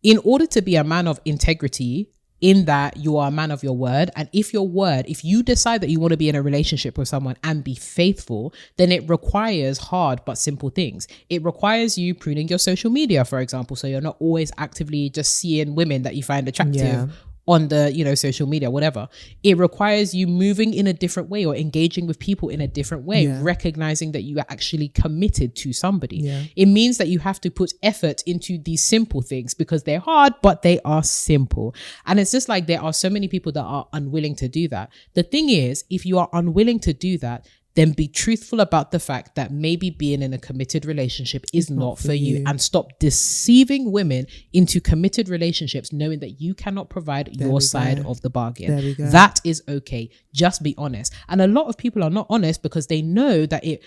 In order to be a man of integrity, in that you are a man of your word, and if you decide that you want to be in a relationship with someone and be faithful, then it requires hard but simple things. It requires you pruning your social media, for example, so you're not always actively just seeing women that you find attractive on the, you know, social media, whatever. It requires you moving in a different way or engaging with people in a different way, recognizing that you are actually committed to somebody. It means that you have to put effort into these simple things because they're hard, but they are simple. And it's just like there are so many people that are unwilling to do that. The thing is, if you are unwilling to do that, then be truthful about the fact that maybe being in a committed relationship is not for you, and stop deceiving women into committed relationships knowing that you cannot provide your side of the bargain. That is okay. Just be honest. And a lot of people are not honest because they know that it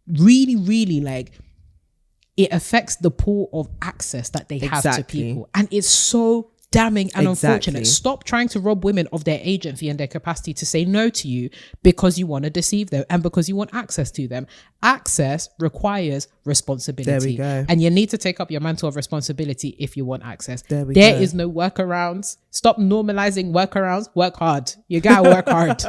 really, really like it affects the pool of access that they have to people. And it's so damning and unfortunate. Stop trying to rob women of their agency and their capacity to say no to you because you want to deceive them and because you want access to them. Access requires responsibility. And you need to take up your mantle of responsibility if you want access. There is no workarounds. Stop normalizing workarounds. Work hard. You gotta work hard.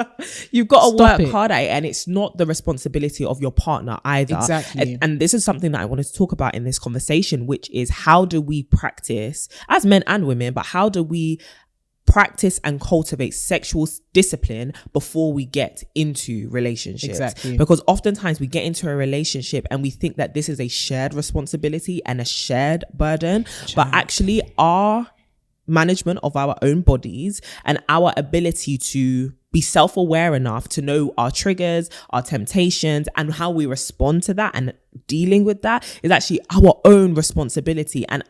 You've got to work hard at it, and it's not the responsibility of your partner either. And this is something that I wanted to talk about in this conversation, which is how do we practice, as men and women, but how do we practice and cultivate sexual discipline before we get into relationships? Because oftentimes we get into a relationship and we think that this is a shared responsibility and a shared burden, but actually our management of our own bodies and our ability to be self-aware enough to know our triggers, our temptations, and how we respond to that and dealing with that is actually our own responsibility. And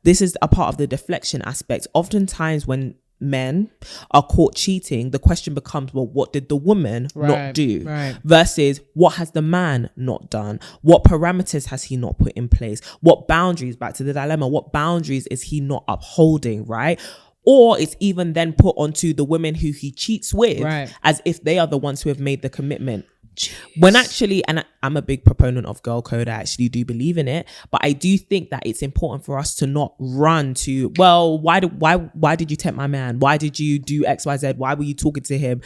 this is a part of the deflection aspect. Oftentimes when men are caught cheating, the question becomes, well, what did the woman not do? Versus what has the man not done? What parameters has he not put in place? What boundaries, back to the dilemma, what boundaries is he not upholding, right? Or it's even then put onto the women who he cheats with as if they are the ones who have made the commitment. When actually, and I'm a big proponent of girl code, I actually do believe in it, but I do think that it's important for us to not run to, well, why did you tempt my man? Why did you do X, Y, Z? Why were you talking to him?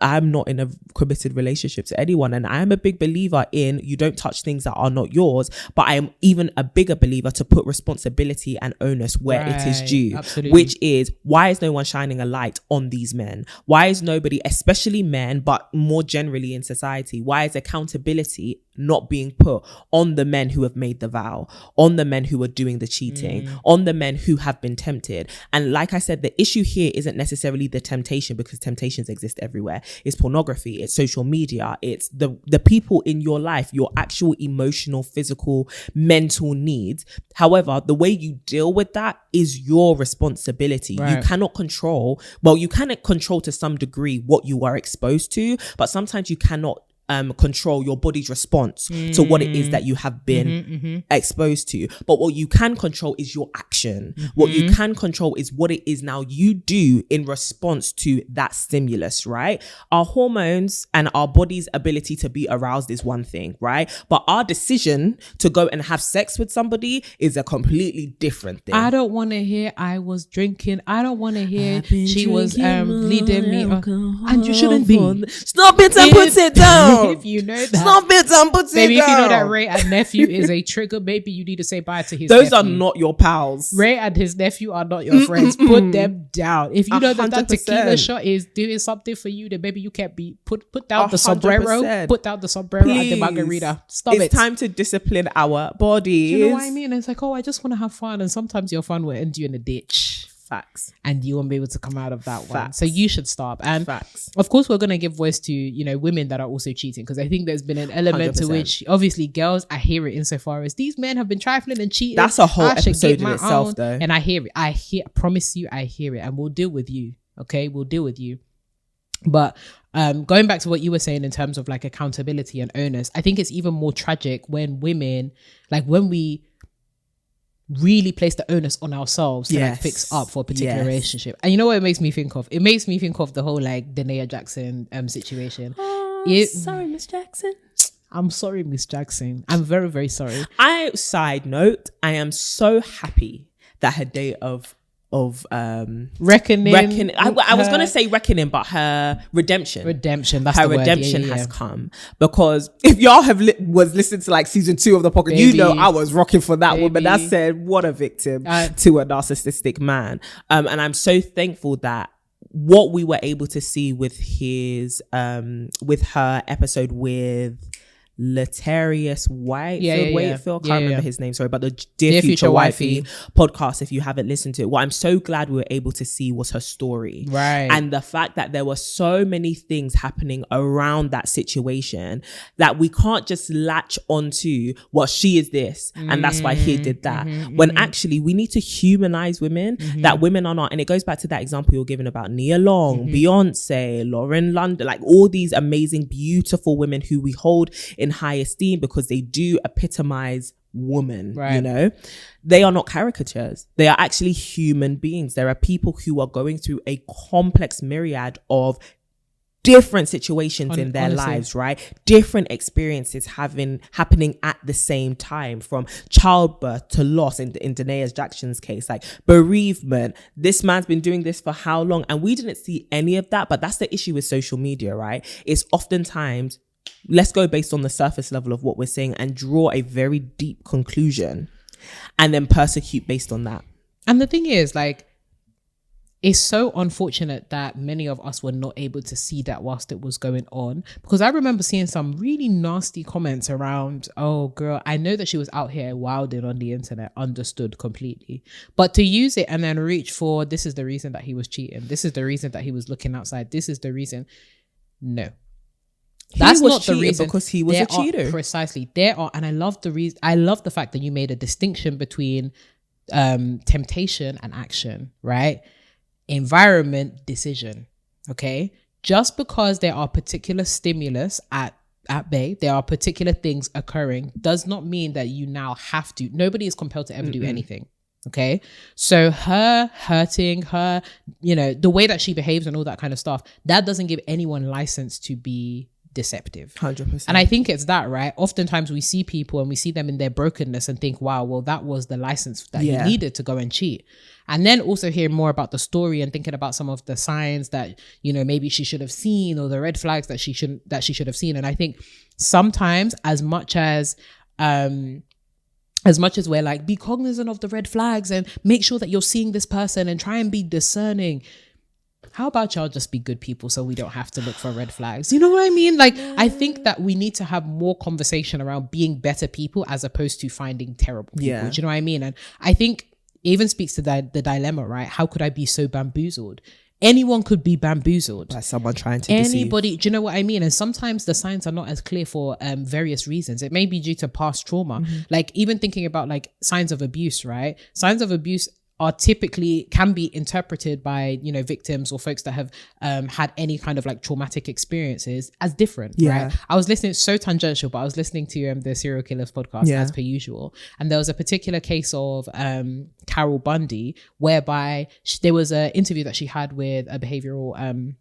I'm not in a committed relationship to anyone. And I am a big believer in you don't touch things that are not yours. But I am even a bigger believer to put responsibility and onus where it is due. Which is, why is no one shining a light on these men? Why is nobody, especially men, but more generally in society, why is accountability not being put on the men who have made the vow, on the men who are doing the cheating, on the men who have been tempted? And like I said, the issue here isn't necessarily the temptation, because temptations exist everywhere. It's pornography, it's social media, it's the people in your life, your actual emotional, physical, mental needs. However, the way you deal with that is your responsibility. You cannot control, well, you can control to some degree what you are exposed to, but sometimes you cannot control your body's response to what it is that you have been exposed to. But what you can control is your action. What you can control is what it is now you do in response to that stimulus, right? Our hormones and our body's ability to be aroused is one thing, right? But our decision to go and have sex with somebody is a completely different thing. I don't want to hear I was drinking. I don't want to hear she was leading me on. And you shouldn't be. Stop it and put it down. If you know that, stop it and put it down. Maybe if you know that Ray and nephew is a trigger, maybe you need to say bye to his Those nephew. are not your pals. Ray and his nephew are not your friends. Put them down. If you know that tequila shot is doing something for you, then maybe you can't be put down the sombrero. Put down the sombrero and the margarita. Stop it. It's time to discipline our bodies. You know what I mean? It's like, oh, I just want to have fun, and sometimes your fun will end you in a ditch. Facts. And you won't be able to come out of that one. Facts. So you should stop. And Facts. of course, we're going to give voice to, you know, women that are also cheating, because I think there's been an element 100%. to which, obviously, girls, I hear it insofar as these men have been trifling and cheating. That's a whole I should episode get in my itself, own. though. And I hear it. I promise you, I hear it. And we'll deal with you. Okay? We'll deal with you. But going back to what you were saying in terms of like accountability and onus, I think it's even more tragic when women, like when we really place the onus on ourselves to like fix up for a particular relationship. And you know what it makes me think of? It makes me think of the whole like Danae Jackson situation. Sorry, Miss Jackson. I'm sorry, Miss Jackson. I'm very, very sorry. Side note, I am so happy that her day of reckoning. I was gonna say reckoning, but her redemption. That's her the redemption word. has come, because if y'all have was listened to like season 2 of the podcast, you know I was rocking for that woman that said what a victim to a narcissistic man. And I'm so thankful that what we were able to see with with her episode with Latarius Wakefield, can't remember his name, sorry, but the Dear Future Wifey podcast, if you haven't listened to it, what I'm so glad we were able to see was her story, right? And the fact that there were so many things happening around that situation that we can't just latch onto what she is this and that's why he did that, when actually we need to humanize women, that women are not. And it goes back to that example you're giving about Nia Long, Beyonce, Lauren London, like all these amazing beautiful women who we hold in high esteem because they do epitomize woman, right? You know, they are not caricatures. They are actually human beings. There are people who are going through a complex myriad of different situations in their lives, right? Different experiences happening at the same time, from childbirth to loss in Danae Jackson's case, like bereavement. This man's been doing this for how long? And we didn't see any of that. But that's the issue with social media, right? It's oftentimes, let's go based on the surface level of what we're saying and draw a very deep conclusion and then persecute based on that. And the thing is, like, it's so unfortunate that many of us were not able to see that whilst it was going on, because I remember seeing some really nasty comments around, oh girl, I know that she was out here wilding on the internet, understood completely, but to use it and then reach for, this is the reason that he was cheating, this is the reason that he was looking outside, this is the reason. No. That's not the reason, because he was a cheater. Precisely. There are, and I love the reason. I love the fact that you made a distinction between temptation and action, right? Environment, decision. Okay. Just because there are particular stimulus at bay, there are particular things occurring, does not mean that you now have to. Nobody is compelled to ever do anything. Okay. So her hurting, her, you know, the way that she behaves and all that kind of stuff, that doesn't give anyone license to be deceptive. 100%. And I think it's that, right? Oftentimes we see people and we see them in their brokenness and think, wow, well, that was the license that he needed to go and cheat. And then also hearing more about the story and thinking about some of the signs that, you know, maybe she should have seen, or the red flags that she should have seen. And I think sometimes as much as we're like, be cognizant of the red flags and make sure that you're seeing this person and try and be discerning, how about y'all just be good people so we don't have to look for red flags? You know what I mean? Like, I think that we need to have more conversation around being better people as opposed to finding terrible people. Do you know what I mean? And I think it even speaks to the dilemma, right? How could I be so bamboozled? Anyone could be bamboozled by someone trying to deceive. Do you know what I mean? And sometimes the signs are not as clear for various reasons. It may be due to past trauma. Like, even thinking about like signs of abuse, right? Signs of abuse are typically can be interpreted by, you know, victims or folks that have had any kind of like traumatic experiences as different, right? I was listening, so tangential, but I was listening to the Serial Killers podcast as per usual, and there was a particular case of Carol Bundy whereby there was an interview that she had with a behavioral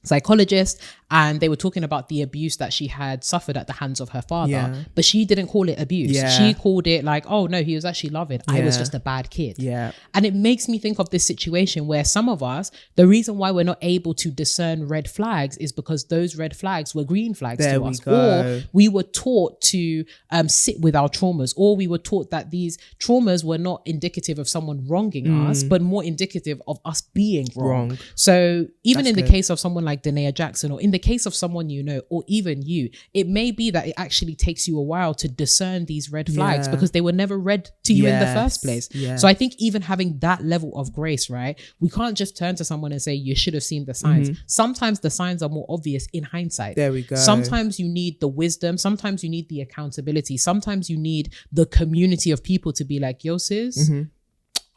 psychologist, and they were talking about the abuse that she had suffered at the hands of her father, but she didn't call it abuse. She called it like, oh no, he was actually loving. I was just a bad kid. And it makes me think of this situation where some of us, the reason why we're not able to discern red flags is because those red flags were green flags to us, or we were taught to sit with our traumas, or we were taught that these traumas were not indicative of someone wronging us, but more indicative of us being wrong. So even in the case of someone like like Danae Jackson, or in the case of someone you know, or even you, it may be that it actually takes you a while to discern these red flags because they were never read to you in the first place. So I think even having that level of grace, right? We can't just turn to someone and say, you should have seen the signs. Sometimes the signs are more obvious in hindsight. There we go. Sometimes you need the wisdom. Sometimes you need the accountability. Sometimes you need the community of people to be like, yo, sis,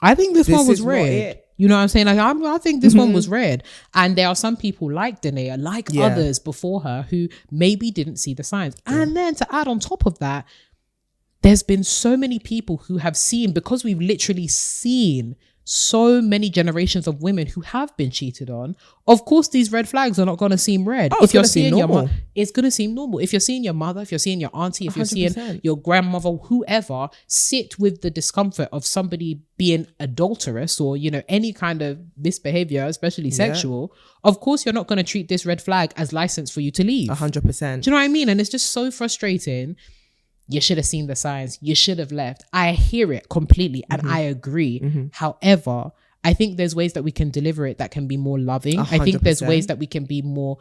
I think this one was red. You know what I'm saying? Like, I think this one was red. And there are some people like Danae, like others before her, who maybe didn't see the signs. And then to add on top of that, there's been so many people who have seen, because we've literally seen so many generations of women who have been cheated on. Of course, these red flags are not going to seem red. If you're seeing your mother, it's going to seem normal. If you're seeing your mother, if you're seeing your auntie, if you're 100%. Seeing your grandmother, whoever, sit with the discomfort of somebody being adulterous or, you know, any kind of misbehavior, especially sexual, of course, you're not going to treat this red flag as license for you to leave. 100%. Do you know what I mean? And it's just so frustrating. You should have seen the signs. You should have left. I hear it completely and I agree. However, I think there's ways that we can deliver it that can be more loving. 100%. I think there's ways that we can be more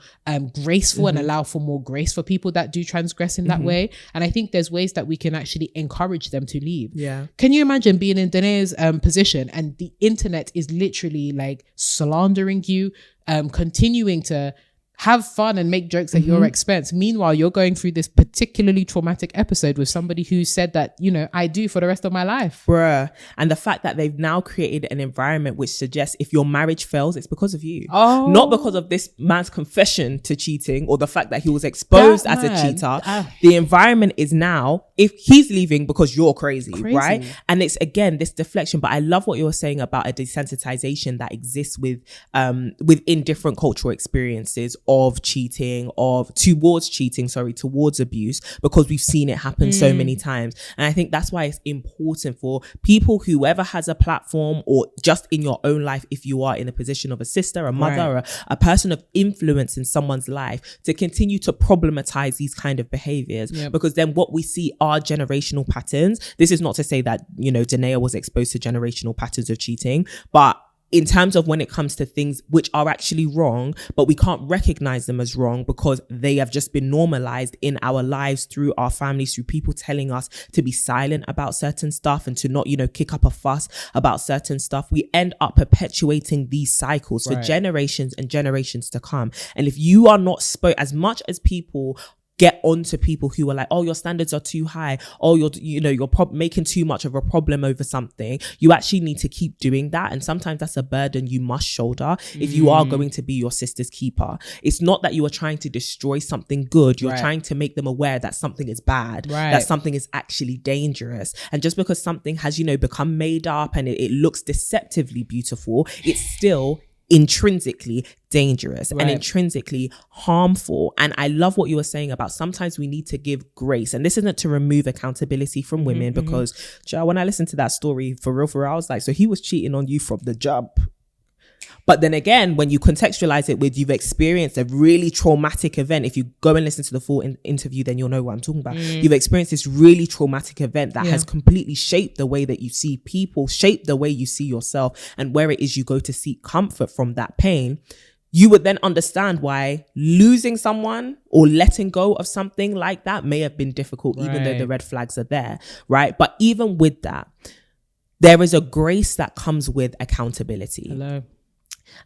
graceful and allow for more grace for people that do transgress in that way. And I think there's ways that we can actually encourage them to leave. Yeah. Can you imagine being in Danae's position and the internet is literally like slandering you, continuing to have fun and make jokes at your expense. Meanwhile, you're going through this particularly traumatic episode with somebody who said that, you know, I do for the rest of my life. Bruh. And the fact that they've now created an environment which suggests if your marriage fails, it's because of you. Not because of this man's confession to cheating or the fact that he was exposed as a cheater. The environment is now, if he's leaving because you're crazy, right? And it's, again, this deflection. But I love what you were saying about a desensitization that exists within different cultural experiences of cheating, towards abuse, because we've seen it happen so many times. And I think that's why it's important for people, whoever has a platform, or just in your own life, if you are in a position of a sister, a mother, or a person of influence in someone's life, to continue to problematize these kind of behaviors. Because then what we see are generational patterns. This is not to say that, you know, Danae was exposed to generational patterns of cheating, but in terms of when it comes to things which are actually wrong, but we can't recognize them as wrong because they have just been normalized in our lives through our families, through people telling us to be silent about certain stuff and to not, you know, kick up a fuss about certain stuff. We end up perpetuating these cycles for generations and generations to come. And if you are not as much as people get onto people who are like, oh, your standards are too high, oh, you're making too much of a problem over something, you actually need to keep doing that. And sometimes that's a burden you must shoulder if you are going to be your sister's keeper. It's not that you are trying to destroy something good, you're trying to make them aware that something is bad, that something is actually dangerous. And just because something has, you know, become made up and it looks deceptively beautiful, it's still intrinsically dangerous and intrinsically harmful. And I love what you were saying about sometimes we need to give grace, and this isn't to remove accountability from women, because when I listened to that story, for real, I was like, so he was cheating on you from the jump. But then again, when you contextualize it with you've experienced a really traumatic event, if you go and listen to the full interview, then you'll know what I'm talking about. You've experienced this really traumatic event that has completely shaped the way that you see people, shaped the way you see yourself, and where it is you go to seek comfort from that pain. You would then understand why losing someone or letting go of something like that may have been difficult, even though the red flags are there, right? But even with that, there is a grace that comes with accountability.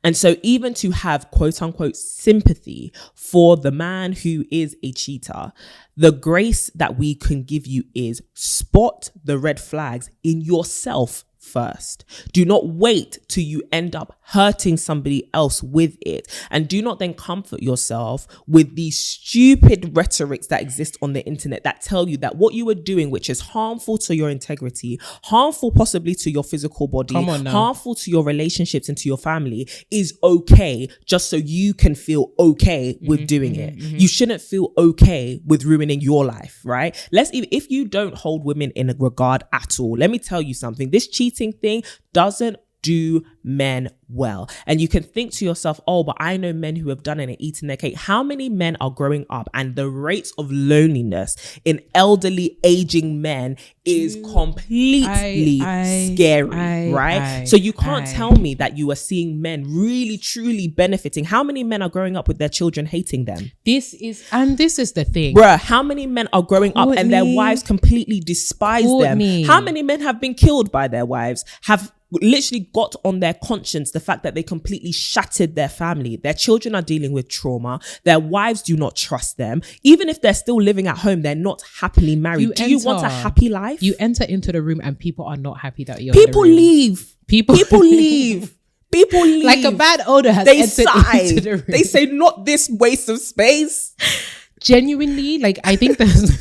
And so even to have quote unquote sympathy for the man who is a cheater, the grace that we can give you is spot the red flags in yourself first. Do not wait till you end up hurting somebody else with it. And do not then comfort yourself with these stupid rhetorics that exist on the internet that tell you that what you are doing, which is harmful to your integrity, harmful possibly to your physical body, harmful to your relationships and to your family, is okay just so you can feel okay with doing it. You shouldn't feel okay with ruining your life, right? If you don't hold women in a regard at all, let me tell you something. This cheating thing doesn't do men well. And you can think to yourself, oh, but I know men who have done it and eaten their cake. How many men are growing up and the rates of loneliness in elderly, aging men is completely scary, right? So you can't tell me that you are seeing men really, truly benefiting. How many men are growing up with their children hating them? This is the thing. Bruh, how many men are growing up and their wives completely despise them? How many men have been killed by their wives, have literally got on their conscience the fact that they completely shattered their family? Their children are dealing with trauma. Their wives do not trust them. Even if they're still living at home, they're not happily married. Do you want a happy life? You enter into the room and people are not happy that you're People in the room. leave. People leave. People leave. Like a bad odor has entered into the room. They say, not this waste of space. Genuinely, like, I think there's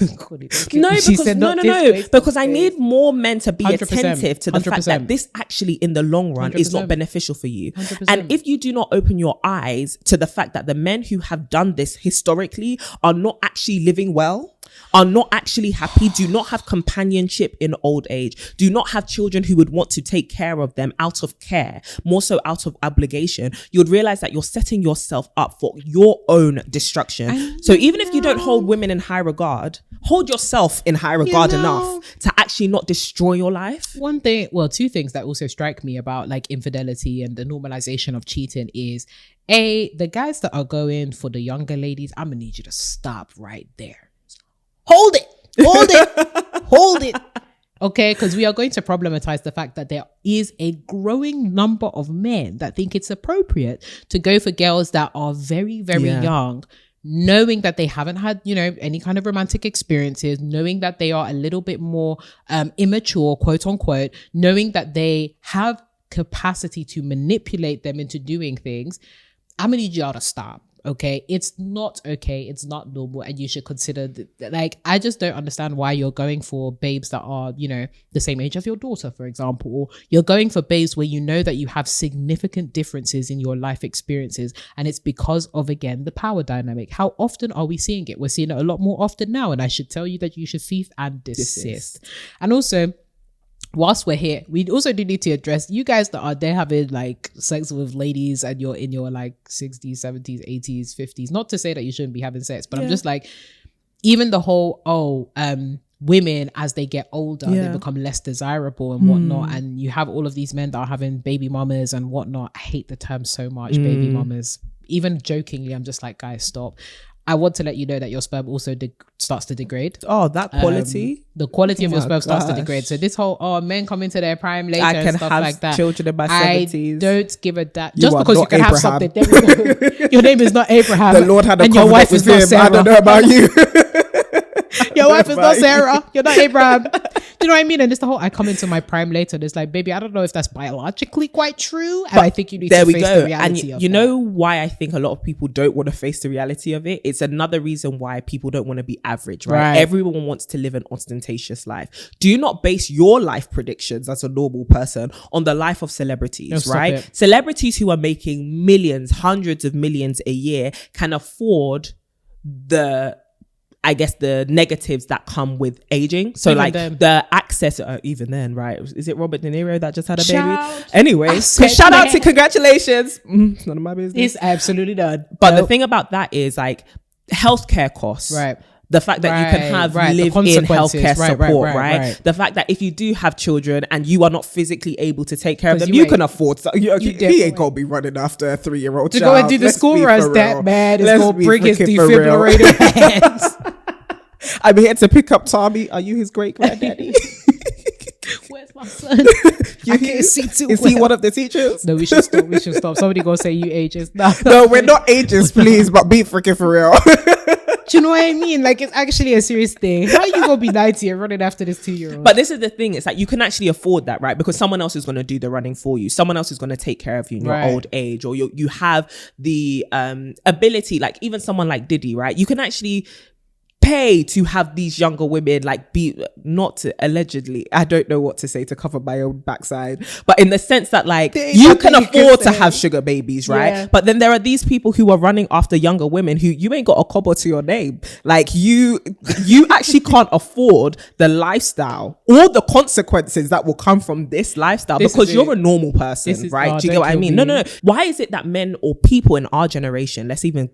because I need more men to be 100%, attentive to the 100%. Fact that this actually in the long run 100%. Is not beneficial for you. 100%. And if you do not open your eyes to the fact that the men who have done this historically are not actually living well, are not actually happy, do not have companionship in old age, do not have children who would want to take care of them out of care, more so out of obligation, you would realize that you're setting yourself up for your own destruction. So even if you don't hold women in high regard, hold yourself in high regard enough to actually not destroy your life. Two things that also strike me about like infidelity and the normalization of cheating is the guys that are going for the younger ladies, I'm gonna need you to stop right there. Hold it. Okay, because we are going to problematize the fact that there is a growing number of men that think it's appropriate to go for girls that are very, very young, knowing that they haven't had, any kind of romantic experiences, knowing that they are a little bit more immature, quote unquote, knowing that they have capacity to manipulate them into doing things. I'm gonna need y'all to stop. Okay, it's not okay, it's not normal, and you should consider I just don't understand why you're going for babes that are the same age as your daughter, for example, or you're going for babes where you know that you have significant differences in your life experiences, and it's because of, again, the power dynamic. How often are we seeing it? We're seeing it a lot more often now, and I should tell you that you should cease and desist. And also, whilst we're here, we also do need to address you guys that are there having like sex with ladies and you're in your like 60s, 70s, 80s, 50s. Not to say that you shouldn't be having sex, but I'm just like, even the whole, women as they get older, they become less desirable and whatnot. And you have all of these men that are having baby mamas and whatnot. I hate the term so much, baby mamas. Even jokingly, I'm just like, guys, stop. I want to let you know that your sperm also starts to degrade. Oh, that quality? The quality of your sperm starts to degrade. So this whole, men come into their prime later and stuff like that. I can have children in my 70s. I don't give a damn. Just because you can Abraham. Have something. There we go. Your name is not Abraham. The Lord had a and your wife is not Sarah. I don't know about you. Your wife is not Sarah. You're not Abraham. Do you know what I mean? And it's the whole, I come into my prime later and it's like, baby, I don't know if that's biologically quite true. And I think you need to face the reality of it. You know why I think a lot of people don't want to face the reality of it? It's another reason why people don't want to be average, right? Everyone wants to live an ostentatious life. Do not base your life predictions as a normal person on the life of celebrities, right? Celebrities who are making millions, hundreds of millions a year can afford the negatives that come with aging. So even the access, even then, right? Is it Robert De Niro that just had a baby? Anyway, shout out to congratulations. It's none of my business. It's absolutely done. But the thing about that is like healthcare costs. Right. The fact that you can have live-in healthcare support, right? The fact that if you do have children and you are not physically able to take care of them, you can afford. He ain't gonna be running after a 3-year-old child. To go and do the school runs, that man is gonna bring his defibrillator hands. I'm here to pick up Tommy. Are you his great granddaddy? Where's my son? I can't see too well. Is he one of the teachers? No, we should stop. Somebody gonna say you ageist. No, we're not ageist, please, but be freaking for real. Do you know what I mean? Like, it's actually a serious thing. How are you gonna be 90 and running after this 2-year-old? But this is the thing, it's like you can actually afford that, right? Because someone else is gonna do the running for you. Someone else is gonna take care of you in your old age, or you have the ability, like even someone like Diddy, right? You can actually pay to have these younger women like be not to, allegedly, I don't know what to say to cover my own backside, but in the sense that like you can afford to have sugar babies, right? Yeah. But then there are these people who are running after younger women who you ain't got a cobble to your name. Like you actually can't afford the lifestyle or the consequences that will come from this lifestyle because you're a normal person, right? Do you get what I mean? No. Why is it that men or people in our generation, let's even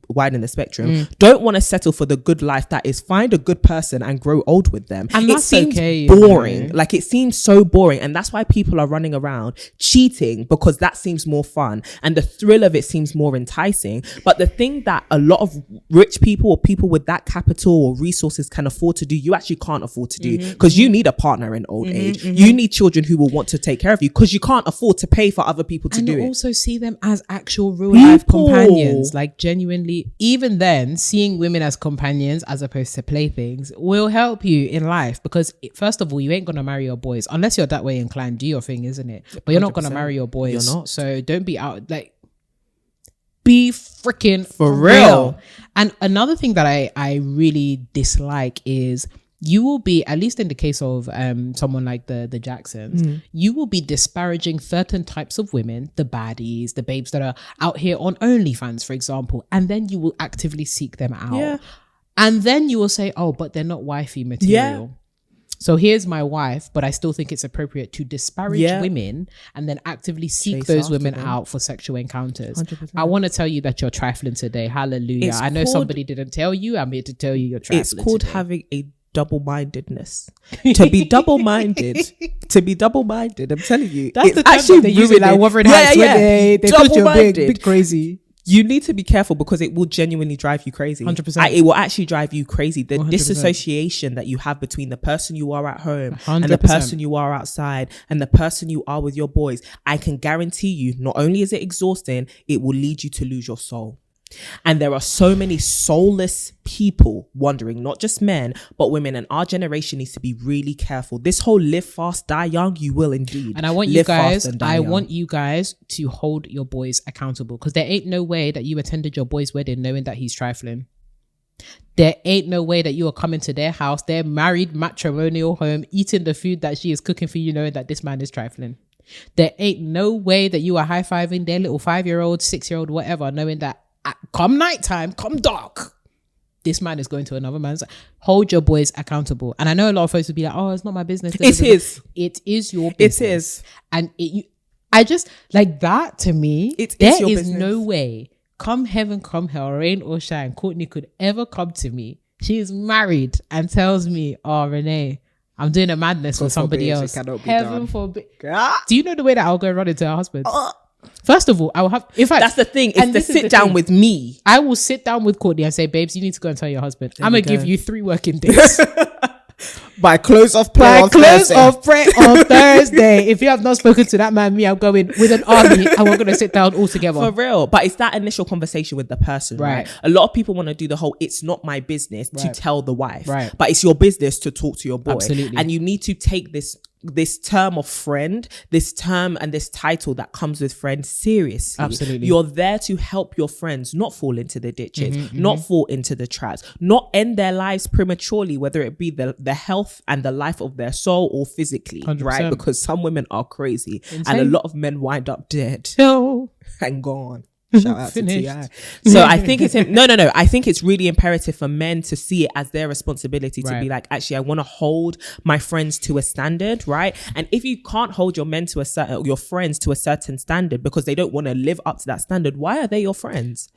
widen the spectrum, don't want to settle for the good life that is find a good person and grow old with them? And it seems boring. Like it seems so boring, and that's why people are running around cheating, because that seems more fun and the thrill of it seems more enticing. But the thing that a lot of rich people or people with that capital or resources can afford to do, you actually can't afford to do, because you need a partner in old age. You need children who will want to take care of you, because you can't afford to pay for other people to do it. And also see them as actual real life companions, like genuinely. Even then, seeing women as companions as opposed to playthings will help you in life, because first of all, you ain't gonna marry your boys unless you're that way inclined. Do your thing, isn't it? But you're not gonna marry your boys. You're not. So don't be out, like, be freaking for real. And another thing that I really dislike is you will be, at least in the case of someone like the Jacksons, you will be disparaging certain types of women, the baddies, the babes that are out here on OnlyFans, for example, and then you will actively seek them out. Yeah. And then you will say, oh, but they're not wifey material. Yeah. So here's my wife, but I still think it's appropriate to disparage women and then actively seek those women out for sexual encounters. 100%. I want to tell you that you're trifling today. Hallelujah. I know somebody didn't tell you. I'm here to tell you you're trifling. It's called having a double-mindedness. To be double-minded, I'm telling you, that's the actually they use it like Wuthering Heights when they put you big crazy. You need to be careful, because it will genuinely drive you crazy. 100%. It will actually drive you crazy. The 100%. disassociation that you have between the person you are at home 100%. And the person you are outside and the person you are with your boys, I can guarantee you, not only is it exhausting, it will lead you to lose your soul. And there are so many soulless people wandering, not just men, but women. And our generation needs to be really careful. This whole live fast, die young, you will indeed. And I want you guys to hold your boys accountable, because there ain't no way that you attended your boy's wedding knowing that he's trifling. There ain't no way that you are coming to their house, their married matrimonial home, eating the food that she is cooking for you, knowing that this man is trifling. There ain't no way that you are high-fiving their little 5-year-old, 6-year-old, whatever, knowing that come nighttime, come dark, this man is going to another man's. Hold your boys accountable. And I know a lot of folks would be like, oh, it's not my business. It is. It is your business. It is. And I just, like, that to me, there is no way, come heaven, come hell, rain or shine, Courtney could ever come to me. She is married and tells me, oh, Renee, I'm doing a madness with somebody else. Heaven forbid. Do you know the way that I'll go run into her husband? First of all, I will have, in fact, that's the thing, is to sit down with me. I will sit down with Courtney and say, babes, you need to go and tell your husband. I'm going to give you 3 working days. By close of play on Thursday. If you have not spoken to that man, I'm going with an army and we're going to sit down all together. For real. But it's that initial conversation with the person, right? A lot of people want to do the whole, it's not my business to tell the wife. Right. But it's your business to talk to your boy. Absolutely. And you need to take this term of friend, this term and this title that comes with friend seriously. Absolutely. You're there to help your friends not fall into the ditches, not fall into the traps, not end their lives prematurely, whether it be the health and the life of their soul or physically, 100%. right? Because some women are crazy. Insane. And a lot of men wind up dead and gone. Shout out to T.I. So I think it's I think it's really imperative for men to see it as their responsibility to be like, actually, I want to hold my friends to a standard, right? And if you can't hold your friends to a certain standard because they don't want to live up to that standard, why are they your friends?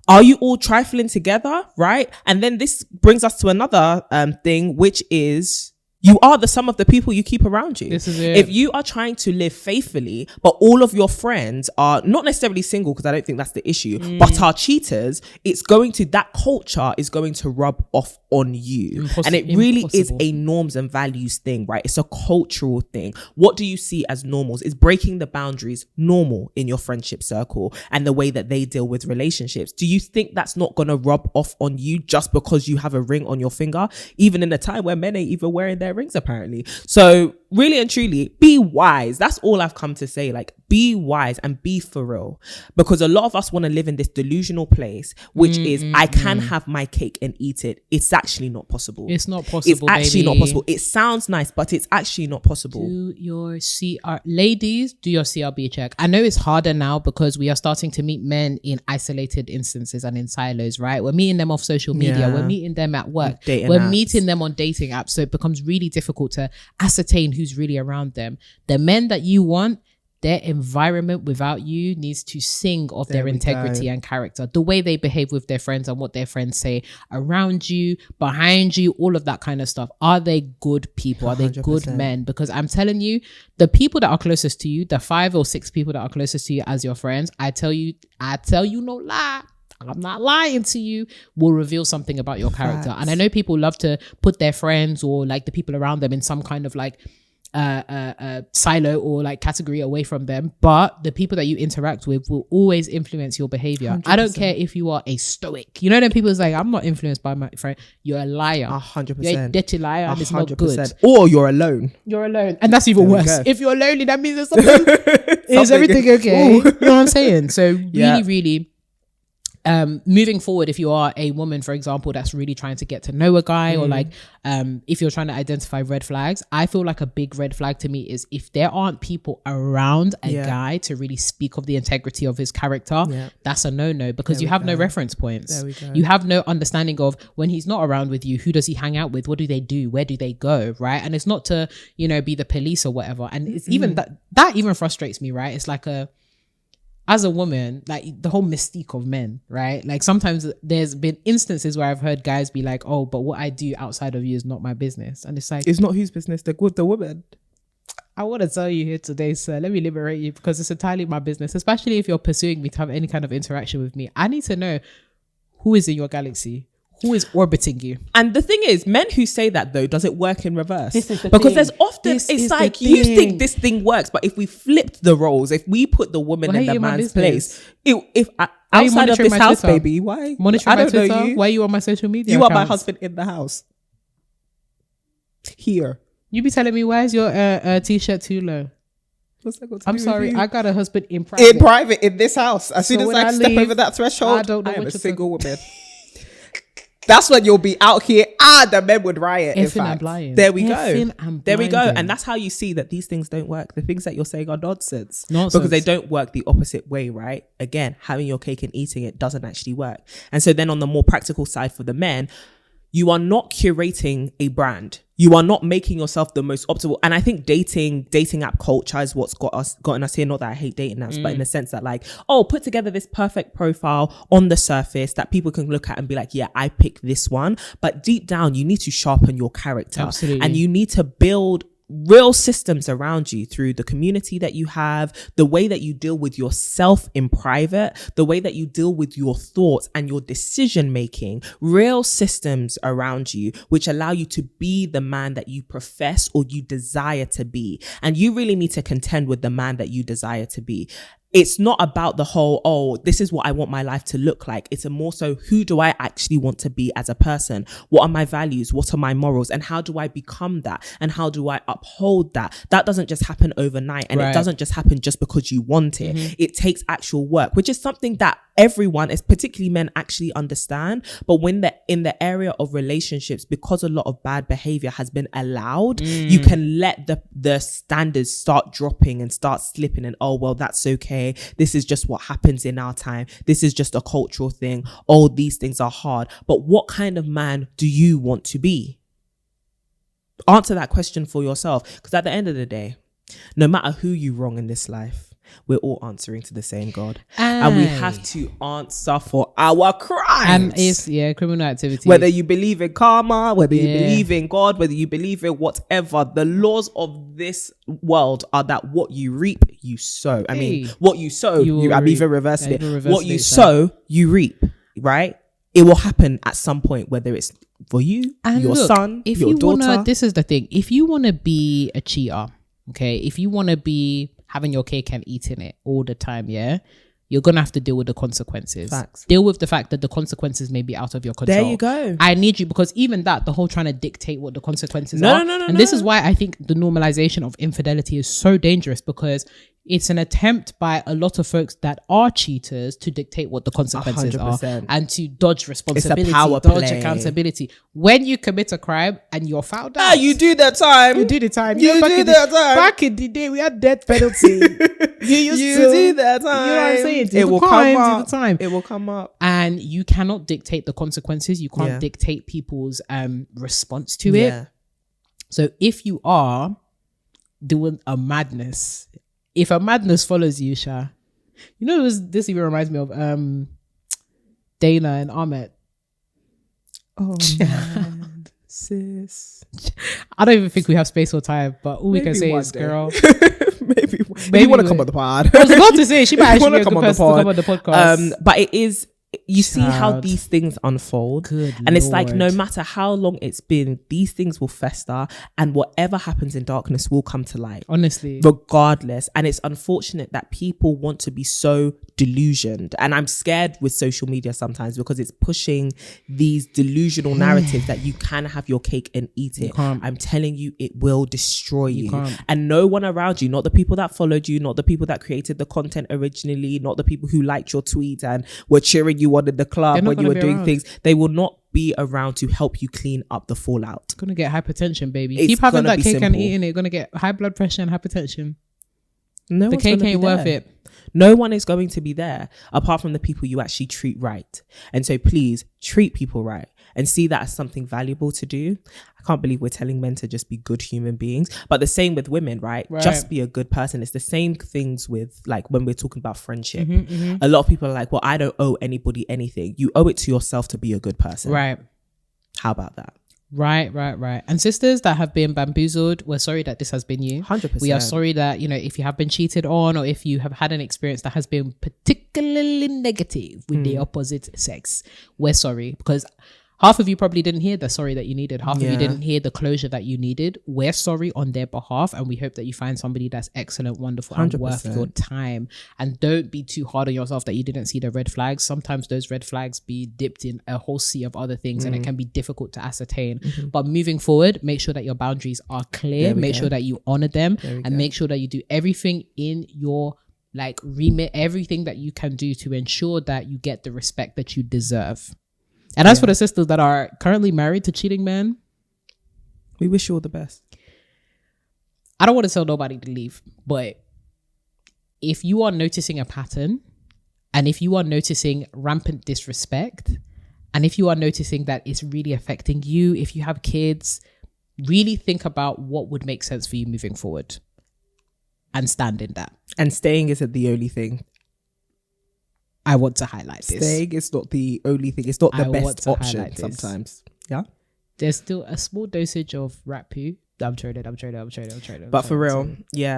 Are you all trifling together, right? And then this brings us to another thing, which is, you are the sum of the people you keep around you. This is it. If you are trying to live faithfully, but all of your friends are not necessarily single, because I don't think that's the issue, but are cheaters, that culture is going to rub off on you. And it really is a norms and values thing, right? It's a cultural thing. What do you see as normals? Is breaking the boundaries normal in your friendship circle and the way that they deal with relationships? Do you think that's not going to rub off on you just because you have a ring on your finger, even in a time where men ain't even wearing their rings apparently? So really and truly, be wise. That's all I've come to say. Like, be wise and be for real, because a lot of us want to live in this delusional place, which is I can have my cake and eat it. It's actually not possible. It's not possible. It's actually not possible. It sounds nice, but it's actually not possible. Do your ladies, do your CRB check. I know it's harder now because we are starting to meet men in isolated instances and in silos, right? We're meeting them off social media. We're meeting them at work. We're meeting them on dating apps. So it becomes really difficult to ascertain who's really around them. The men that you want, their environment without you needs to sing of their integrity and character, the way they behave with their friends and what their friends say around you, behind you, all of that kind of stuff. Are they good people? Are they 100%. Good men? Because I'm telling you, the people that are closest to you, the 5 or 6 people that are closest to you as your friends, I tell you no lie, I'm not lying to you, will reveal something about your character. And I know people love to put their friends or like the people around them in some kind of like silo or like category away from them, but the people that you interact with will always influence your behavior. 100%. I don't care if you are a stoic, you know, then people is like, I'm not influenced by my friend. You're a liar. 100%. You're a dirty liar, and it's not good. Or you're alone, and that's even worse. If you're lonely, that means there's something. Is everything okay? You know what I'm saying? So really moving forward, if you are a woman, for example, that's really trying to get to know a guy, or like if you're trying to identify red flags, I feel like a big red flag to me is if there aren't people around a guy to really speak of the integrity of his character, that's a no-no, because you have no reference points. You have no understanding of when he's not around with you, who does he hang out with, what do they do, where do they go, right? And it's not to, you know, be the police or whatever. And it's even that even frustrates me, right? It's like as a woman, like the whole mystique of men, right? Like sometimes there's been instances where I've heard guys be like, oh, but what I do outside of you is not my business. And it's like, it's not whose business, the woman. I want to tell you here today, sir, let me liberate you, because it's entirely my business, especially if you're pursuing me to have any kind of interaction with me. I need to know who is in your galaxy. Who is orbiting you? And the thing is, men who say that though, does it work in reverse? Because there's often, it's like you think this thing works, but if we flipped the roles, if we put the woman in the man's place, if outside of this house, baby, why? Monitoring my Twitter? Why are you on my social media You accounts? Are my husband in the house. Here. You be telling me, why is your t-shirt too low? I'm sorry, I got a husband in private. In private, in this house. As soon as I step over that threshold, I don't know I am a single woman. That's when you'll be out here. The men would riot. In fact, there we go. There we go. And that's how you see that these things don't work. The things that you're saying are nonsense. Because they don't work the opposite way, right? Again, having your cake and eating it doesn't actually work. And so then on the more practical side for the men, you are not curating a brand. You are not making yourself the most optimal. And I think dating app culture is what's gotten us here. Not that I hate dating apps, but in the sense that like, oh, put together this perfect profile on the surface that people can look at and be like, yeah, I picked this one. But deep down, you need to sharpen your character. Absolutely. And you need to build real systems around you through the community that you have, the way that you deal with yourself in private, the way that you deal with your thoughts and your decision making, real systems around you, which allow you to be the man that you profess or you desire to be. And you really need to contend with the man that you desire to be. It's not about the whole, oh, this is what I want my life to look like. It's a more so, who do I actually want to be as a person? What are my values? What are my morals? And how do I become that? And how do I uphold that? That doesn't just happen overnight. And it doesn't just happen just because you want it. It takes actual work, which is something that everyone, as particularly men, actually understand. But when they're in the area of relationships, because a lot of bad behavior has been allowed, you can let the standards start dropping and start slipping, and oh, well, that's okay. This is just what happens in our time. This is just a cultural thing. All these things are hard. But what kind of man do you want to be? Answer that question for yourself. Because at the end of the day, no matter who you wrong in this life, we're all answering to the same God. And we have to answer for our crimes. And it's, criminal activity. Whether you believe in karma, whether you believe in God, whether you believe in whatever, the laws of this world are that what you reap, you sow. I mean, what you sow, I'm even reversing it. What you sow, you reap, right? It will happen at some point, whether it's for you, and your son, if your daughter. This is the thing. If you want to be a cheater, okay, if you want to be having your cake and eating it all the time, you're gonna have to deal with the consequences. Facts. Deal with the fact that the consequences may be out of your control. There you go. I need you, because even that, the whole trying to dictate what the consequences are. No. This is why I think the normalization of infidelity is so dangerous, because It's an attempt by a lot of folks that are cheaters to dictate what the consequences 100%. are and to dodge responsibility, It's a power dodge play. accountability. When you commit a crime and you're found out, you do that time. You do the time. You do that time. Back in the day, we had death penalty. you do that time. You know what I'm saying? It will come up. It will come up. And you cannot dictate the consequences. You can't dictate people's response to it. So if you are doing a madness, if a madness follows you, Sha, you know, this even reminds me of Dana and Ahmed. Oh man, sis. I don't even think we have space or time, but all we can say is, girl, maybe you want to come on the pod. I was about to say she might actually be a good person to come on the podcast. But it is. You see how these things unfold. It's like, no matter how long it's been, these things will fester, and whatever happens in darkness will come to light. Honestly. Regardless. And it's unfortunate that people want to be so delusioned. And I'm scared with social media sometimes because it's pushing these delusional narratives that you can have your cake and eat it. I'm telling you, it will destroy you. And no one around you, not the people that followed you, not the people that created the content originally, not the people who liked your tweets and were cheering you on in the club when you were doing things, they will not be around to help you clean up the fallout. It's gonna get hypertension, baby. Keep having that cake and eating it. You're gonna get high blood pressure and hypertension. The cake ain't worth it. No one is going to be there apart from the people you actually treat right. And so please treat people right and see that as something valuable to do. I can't believe we're telling men to just be good human beings, but the same with women, right? Just be a good person. It's the same things with, like, when we're talking about friendship. A lot of people are like, well, I don't owe anybody anything. You owe it to yourself to be a good person. Right. How about that? Right. And sisters that have been bamboozled, we're sorry that this has been you. 100%. We are sorry that, you know, if you have been cheated on, or if you have had an experience that has been particularly negative with the opposite sex, we're sorry, because half of you probably didn't hear the sorry that you needed. Half of you didn't hear the closure that you needed. We're sorry on their behalf, and we hope that you find somebody that's excellent, wonderful, 100%. And worth your time. And don't be too hard on yourself that you didn't see the red flags. Sometimes those red flags be dipped in a whole sea of other things, and it can be difficult to ascertain. But moving forward, make sure that your boundaries are clear. Make sure that you honor them, and make sure that you do everything in your remit, everything that you can do to ensure that you get the respect that you deserve. And as for the sisters that are currently married to cheating men, we wish you all the best. I don't want to tell nobody to leave, but if you are noticing a pattern, and if you are noticing rampant disrespect, and if you are noticing that it's really affecting you, if you have kids, really think about what would make sense for you moving forward and stand in that. And staying isn't the only thing. I want to highlight this. Staying is not the only thing. It's not the best option sometimes. Yeah. There's still a small dosage of rat poo. I'm trading. But for real,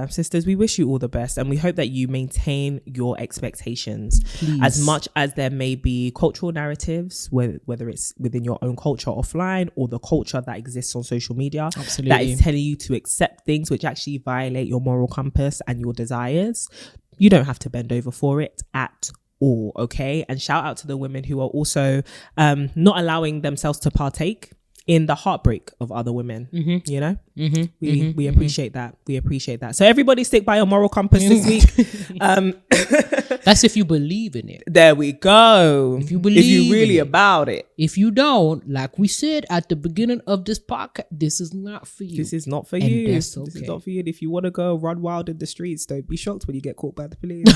sisters, we wish you all the best, and we hope that you maintain your expectations. Please. As much as there may be cultural narratives, whether it's within your own culture offline or the culture that exists on social media, that is telling you to accept things which actually violate your moral compass and your desires. You don't have to bend over for it at all, okay? And shout out to the women who are also not allowing themselves to partake in the heartbreak of other women. You know, we appreciate that. We appreciate that. So everybody stick by your moral compass this week. That's if you believe in it. There we go. If you believe, if you really about it. If you don't, like we said at the beginning of this podcast, this is not for you. This is not for you. This is not for you. And if you want to go run wild in the streets, don't be shocked when you get caught by the police.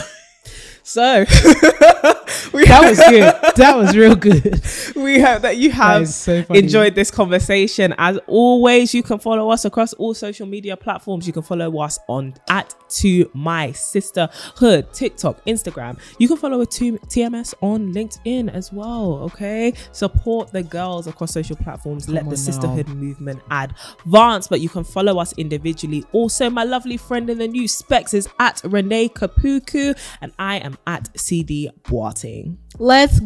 So that was good. That was real good. We hope that you have enjoyed this conversation. As always, you can follow us across all social media platforms. You can follow us on @ToMySisterhood, TikTok, Instagram. You can follow TMS on LinkedIn as well. Okay, support the girls across social platforms. Let the sisterhood movement advance. But you can follow us individually. Also, my lovely friend in the new Specs is @Renee Kapuku, and I am @CD Boite. starting. Let's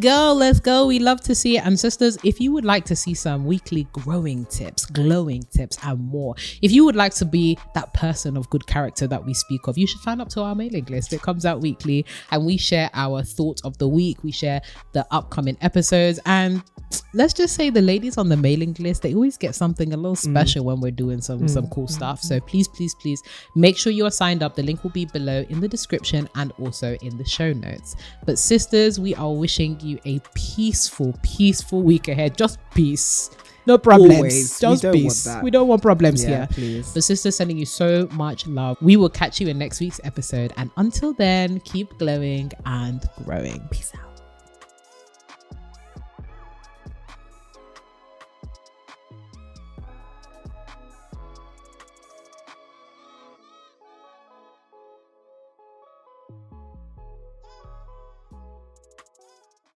go. We love to see it. And sisters, if you would like to see some weekly glowing tips and more, if you would like to be that person of good character that we speak of, you should sign up to our mailing list. It comes out weekly and we share our thoughts of the week. We share the upcoming episodes, and let's just say the ladies on the mailing list, they always get something a little special when we're doing some cool stuff. So please make sure you are signed up. The link will be below in the description and also in the show notes. But sisters, we are wishing you a peaceful week ahead. Just peace. No problems. Always. Just peace. We don't want problems here. Please. But sisters, sending you so much love. We will catch you in next week's episode. And until then, keep glowing and growing. Peace out.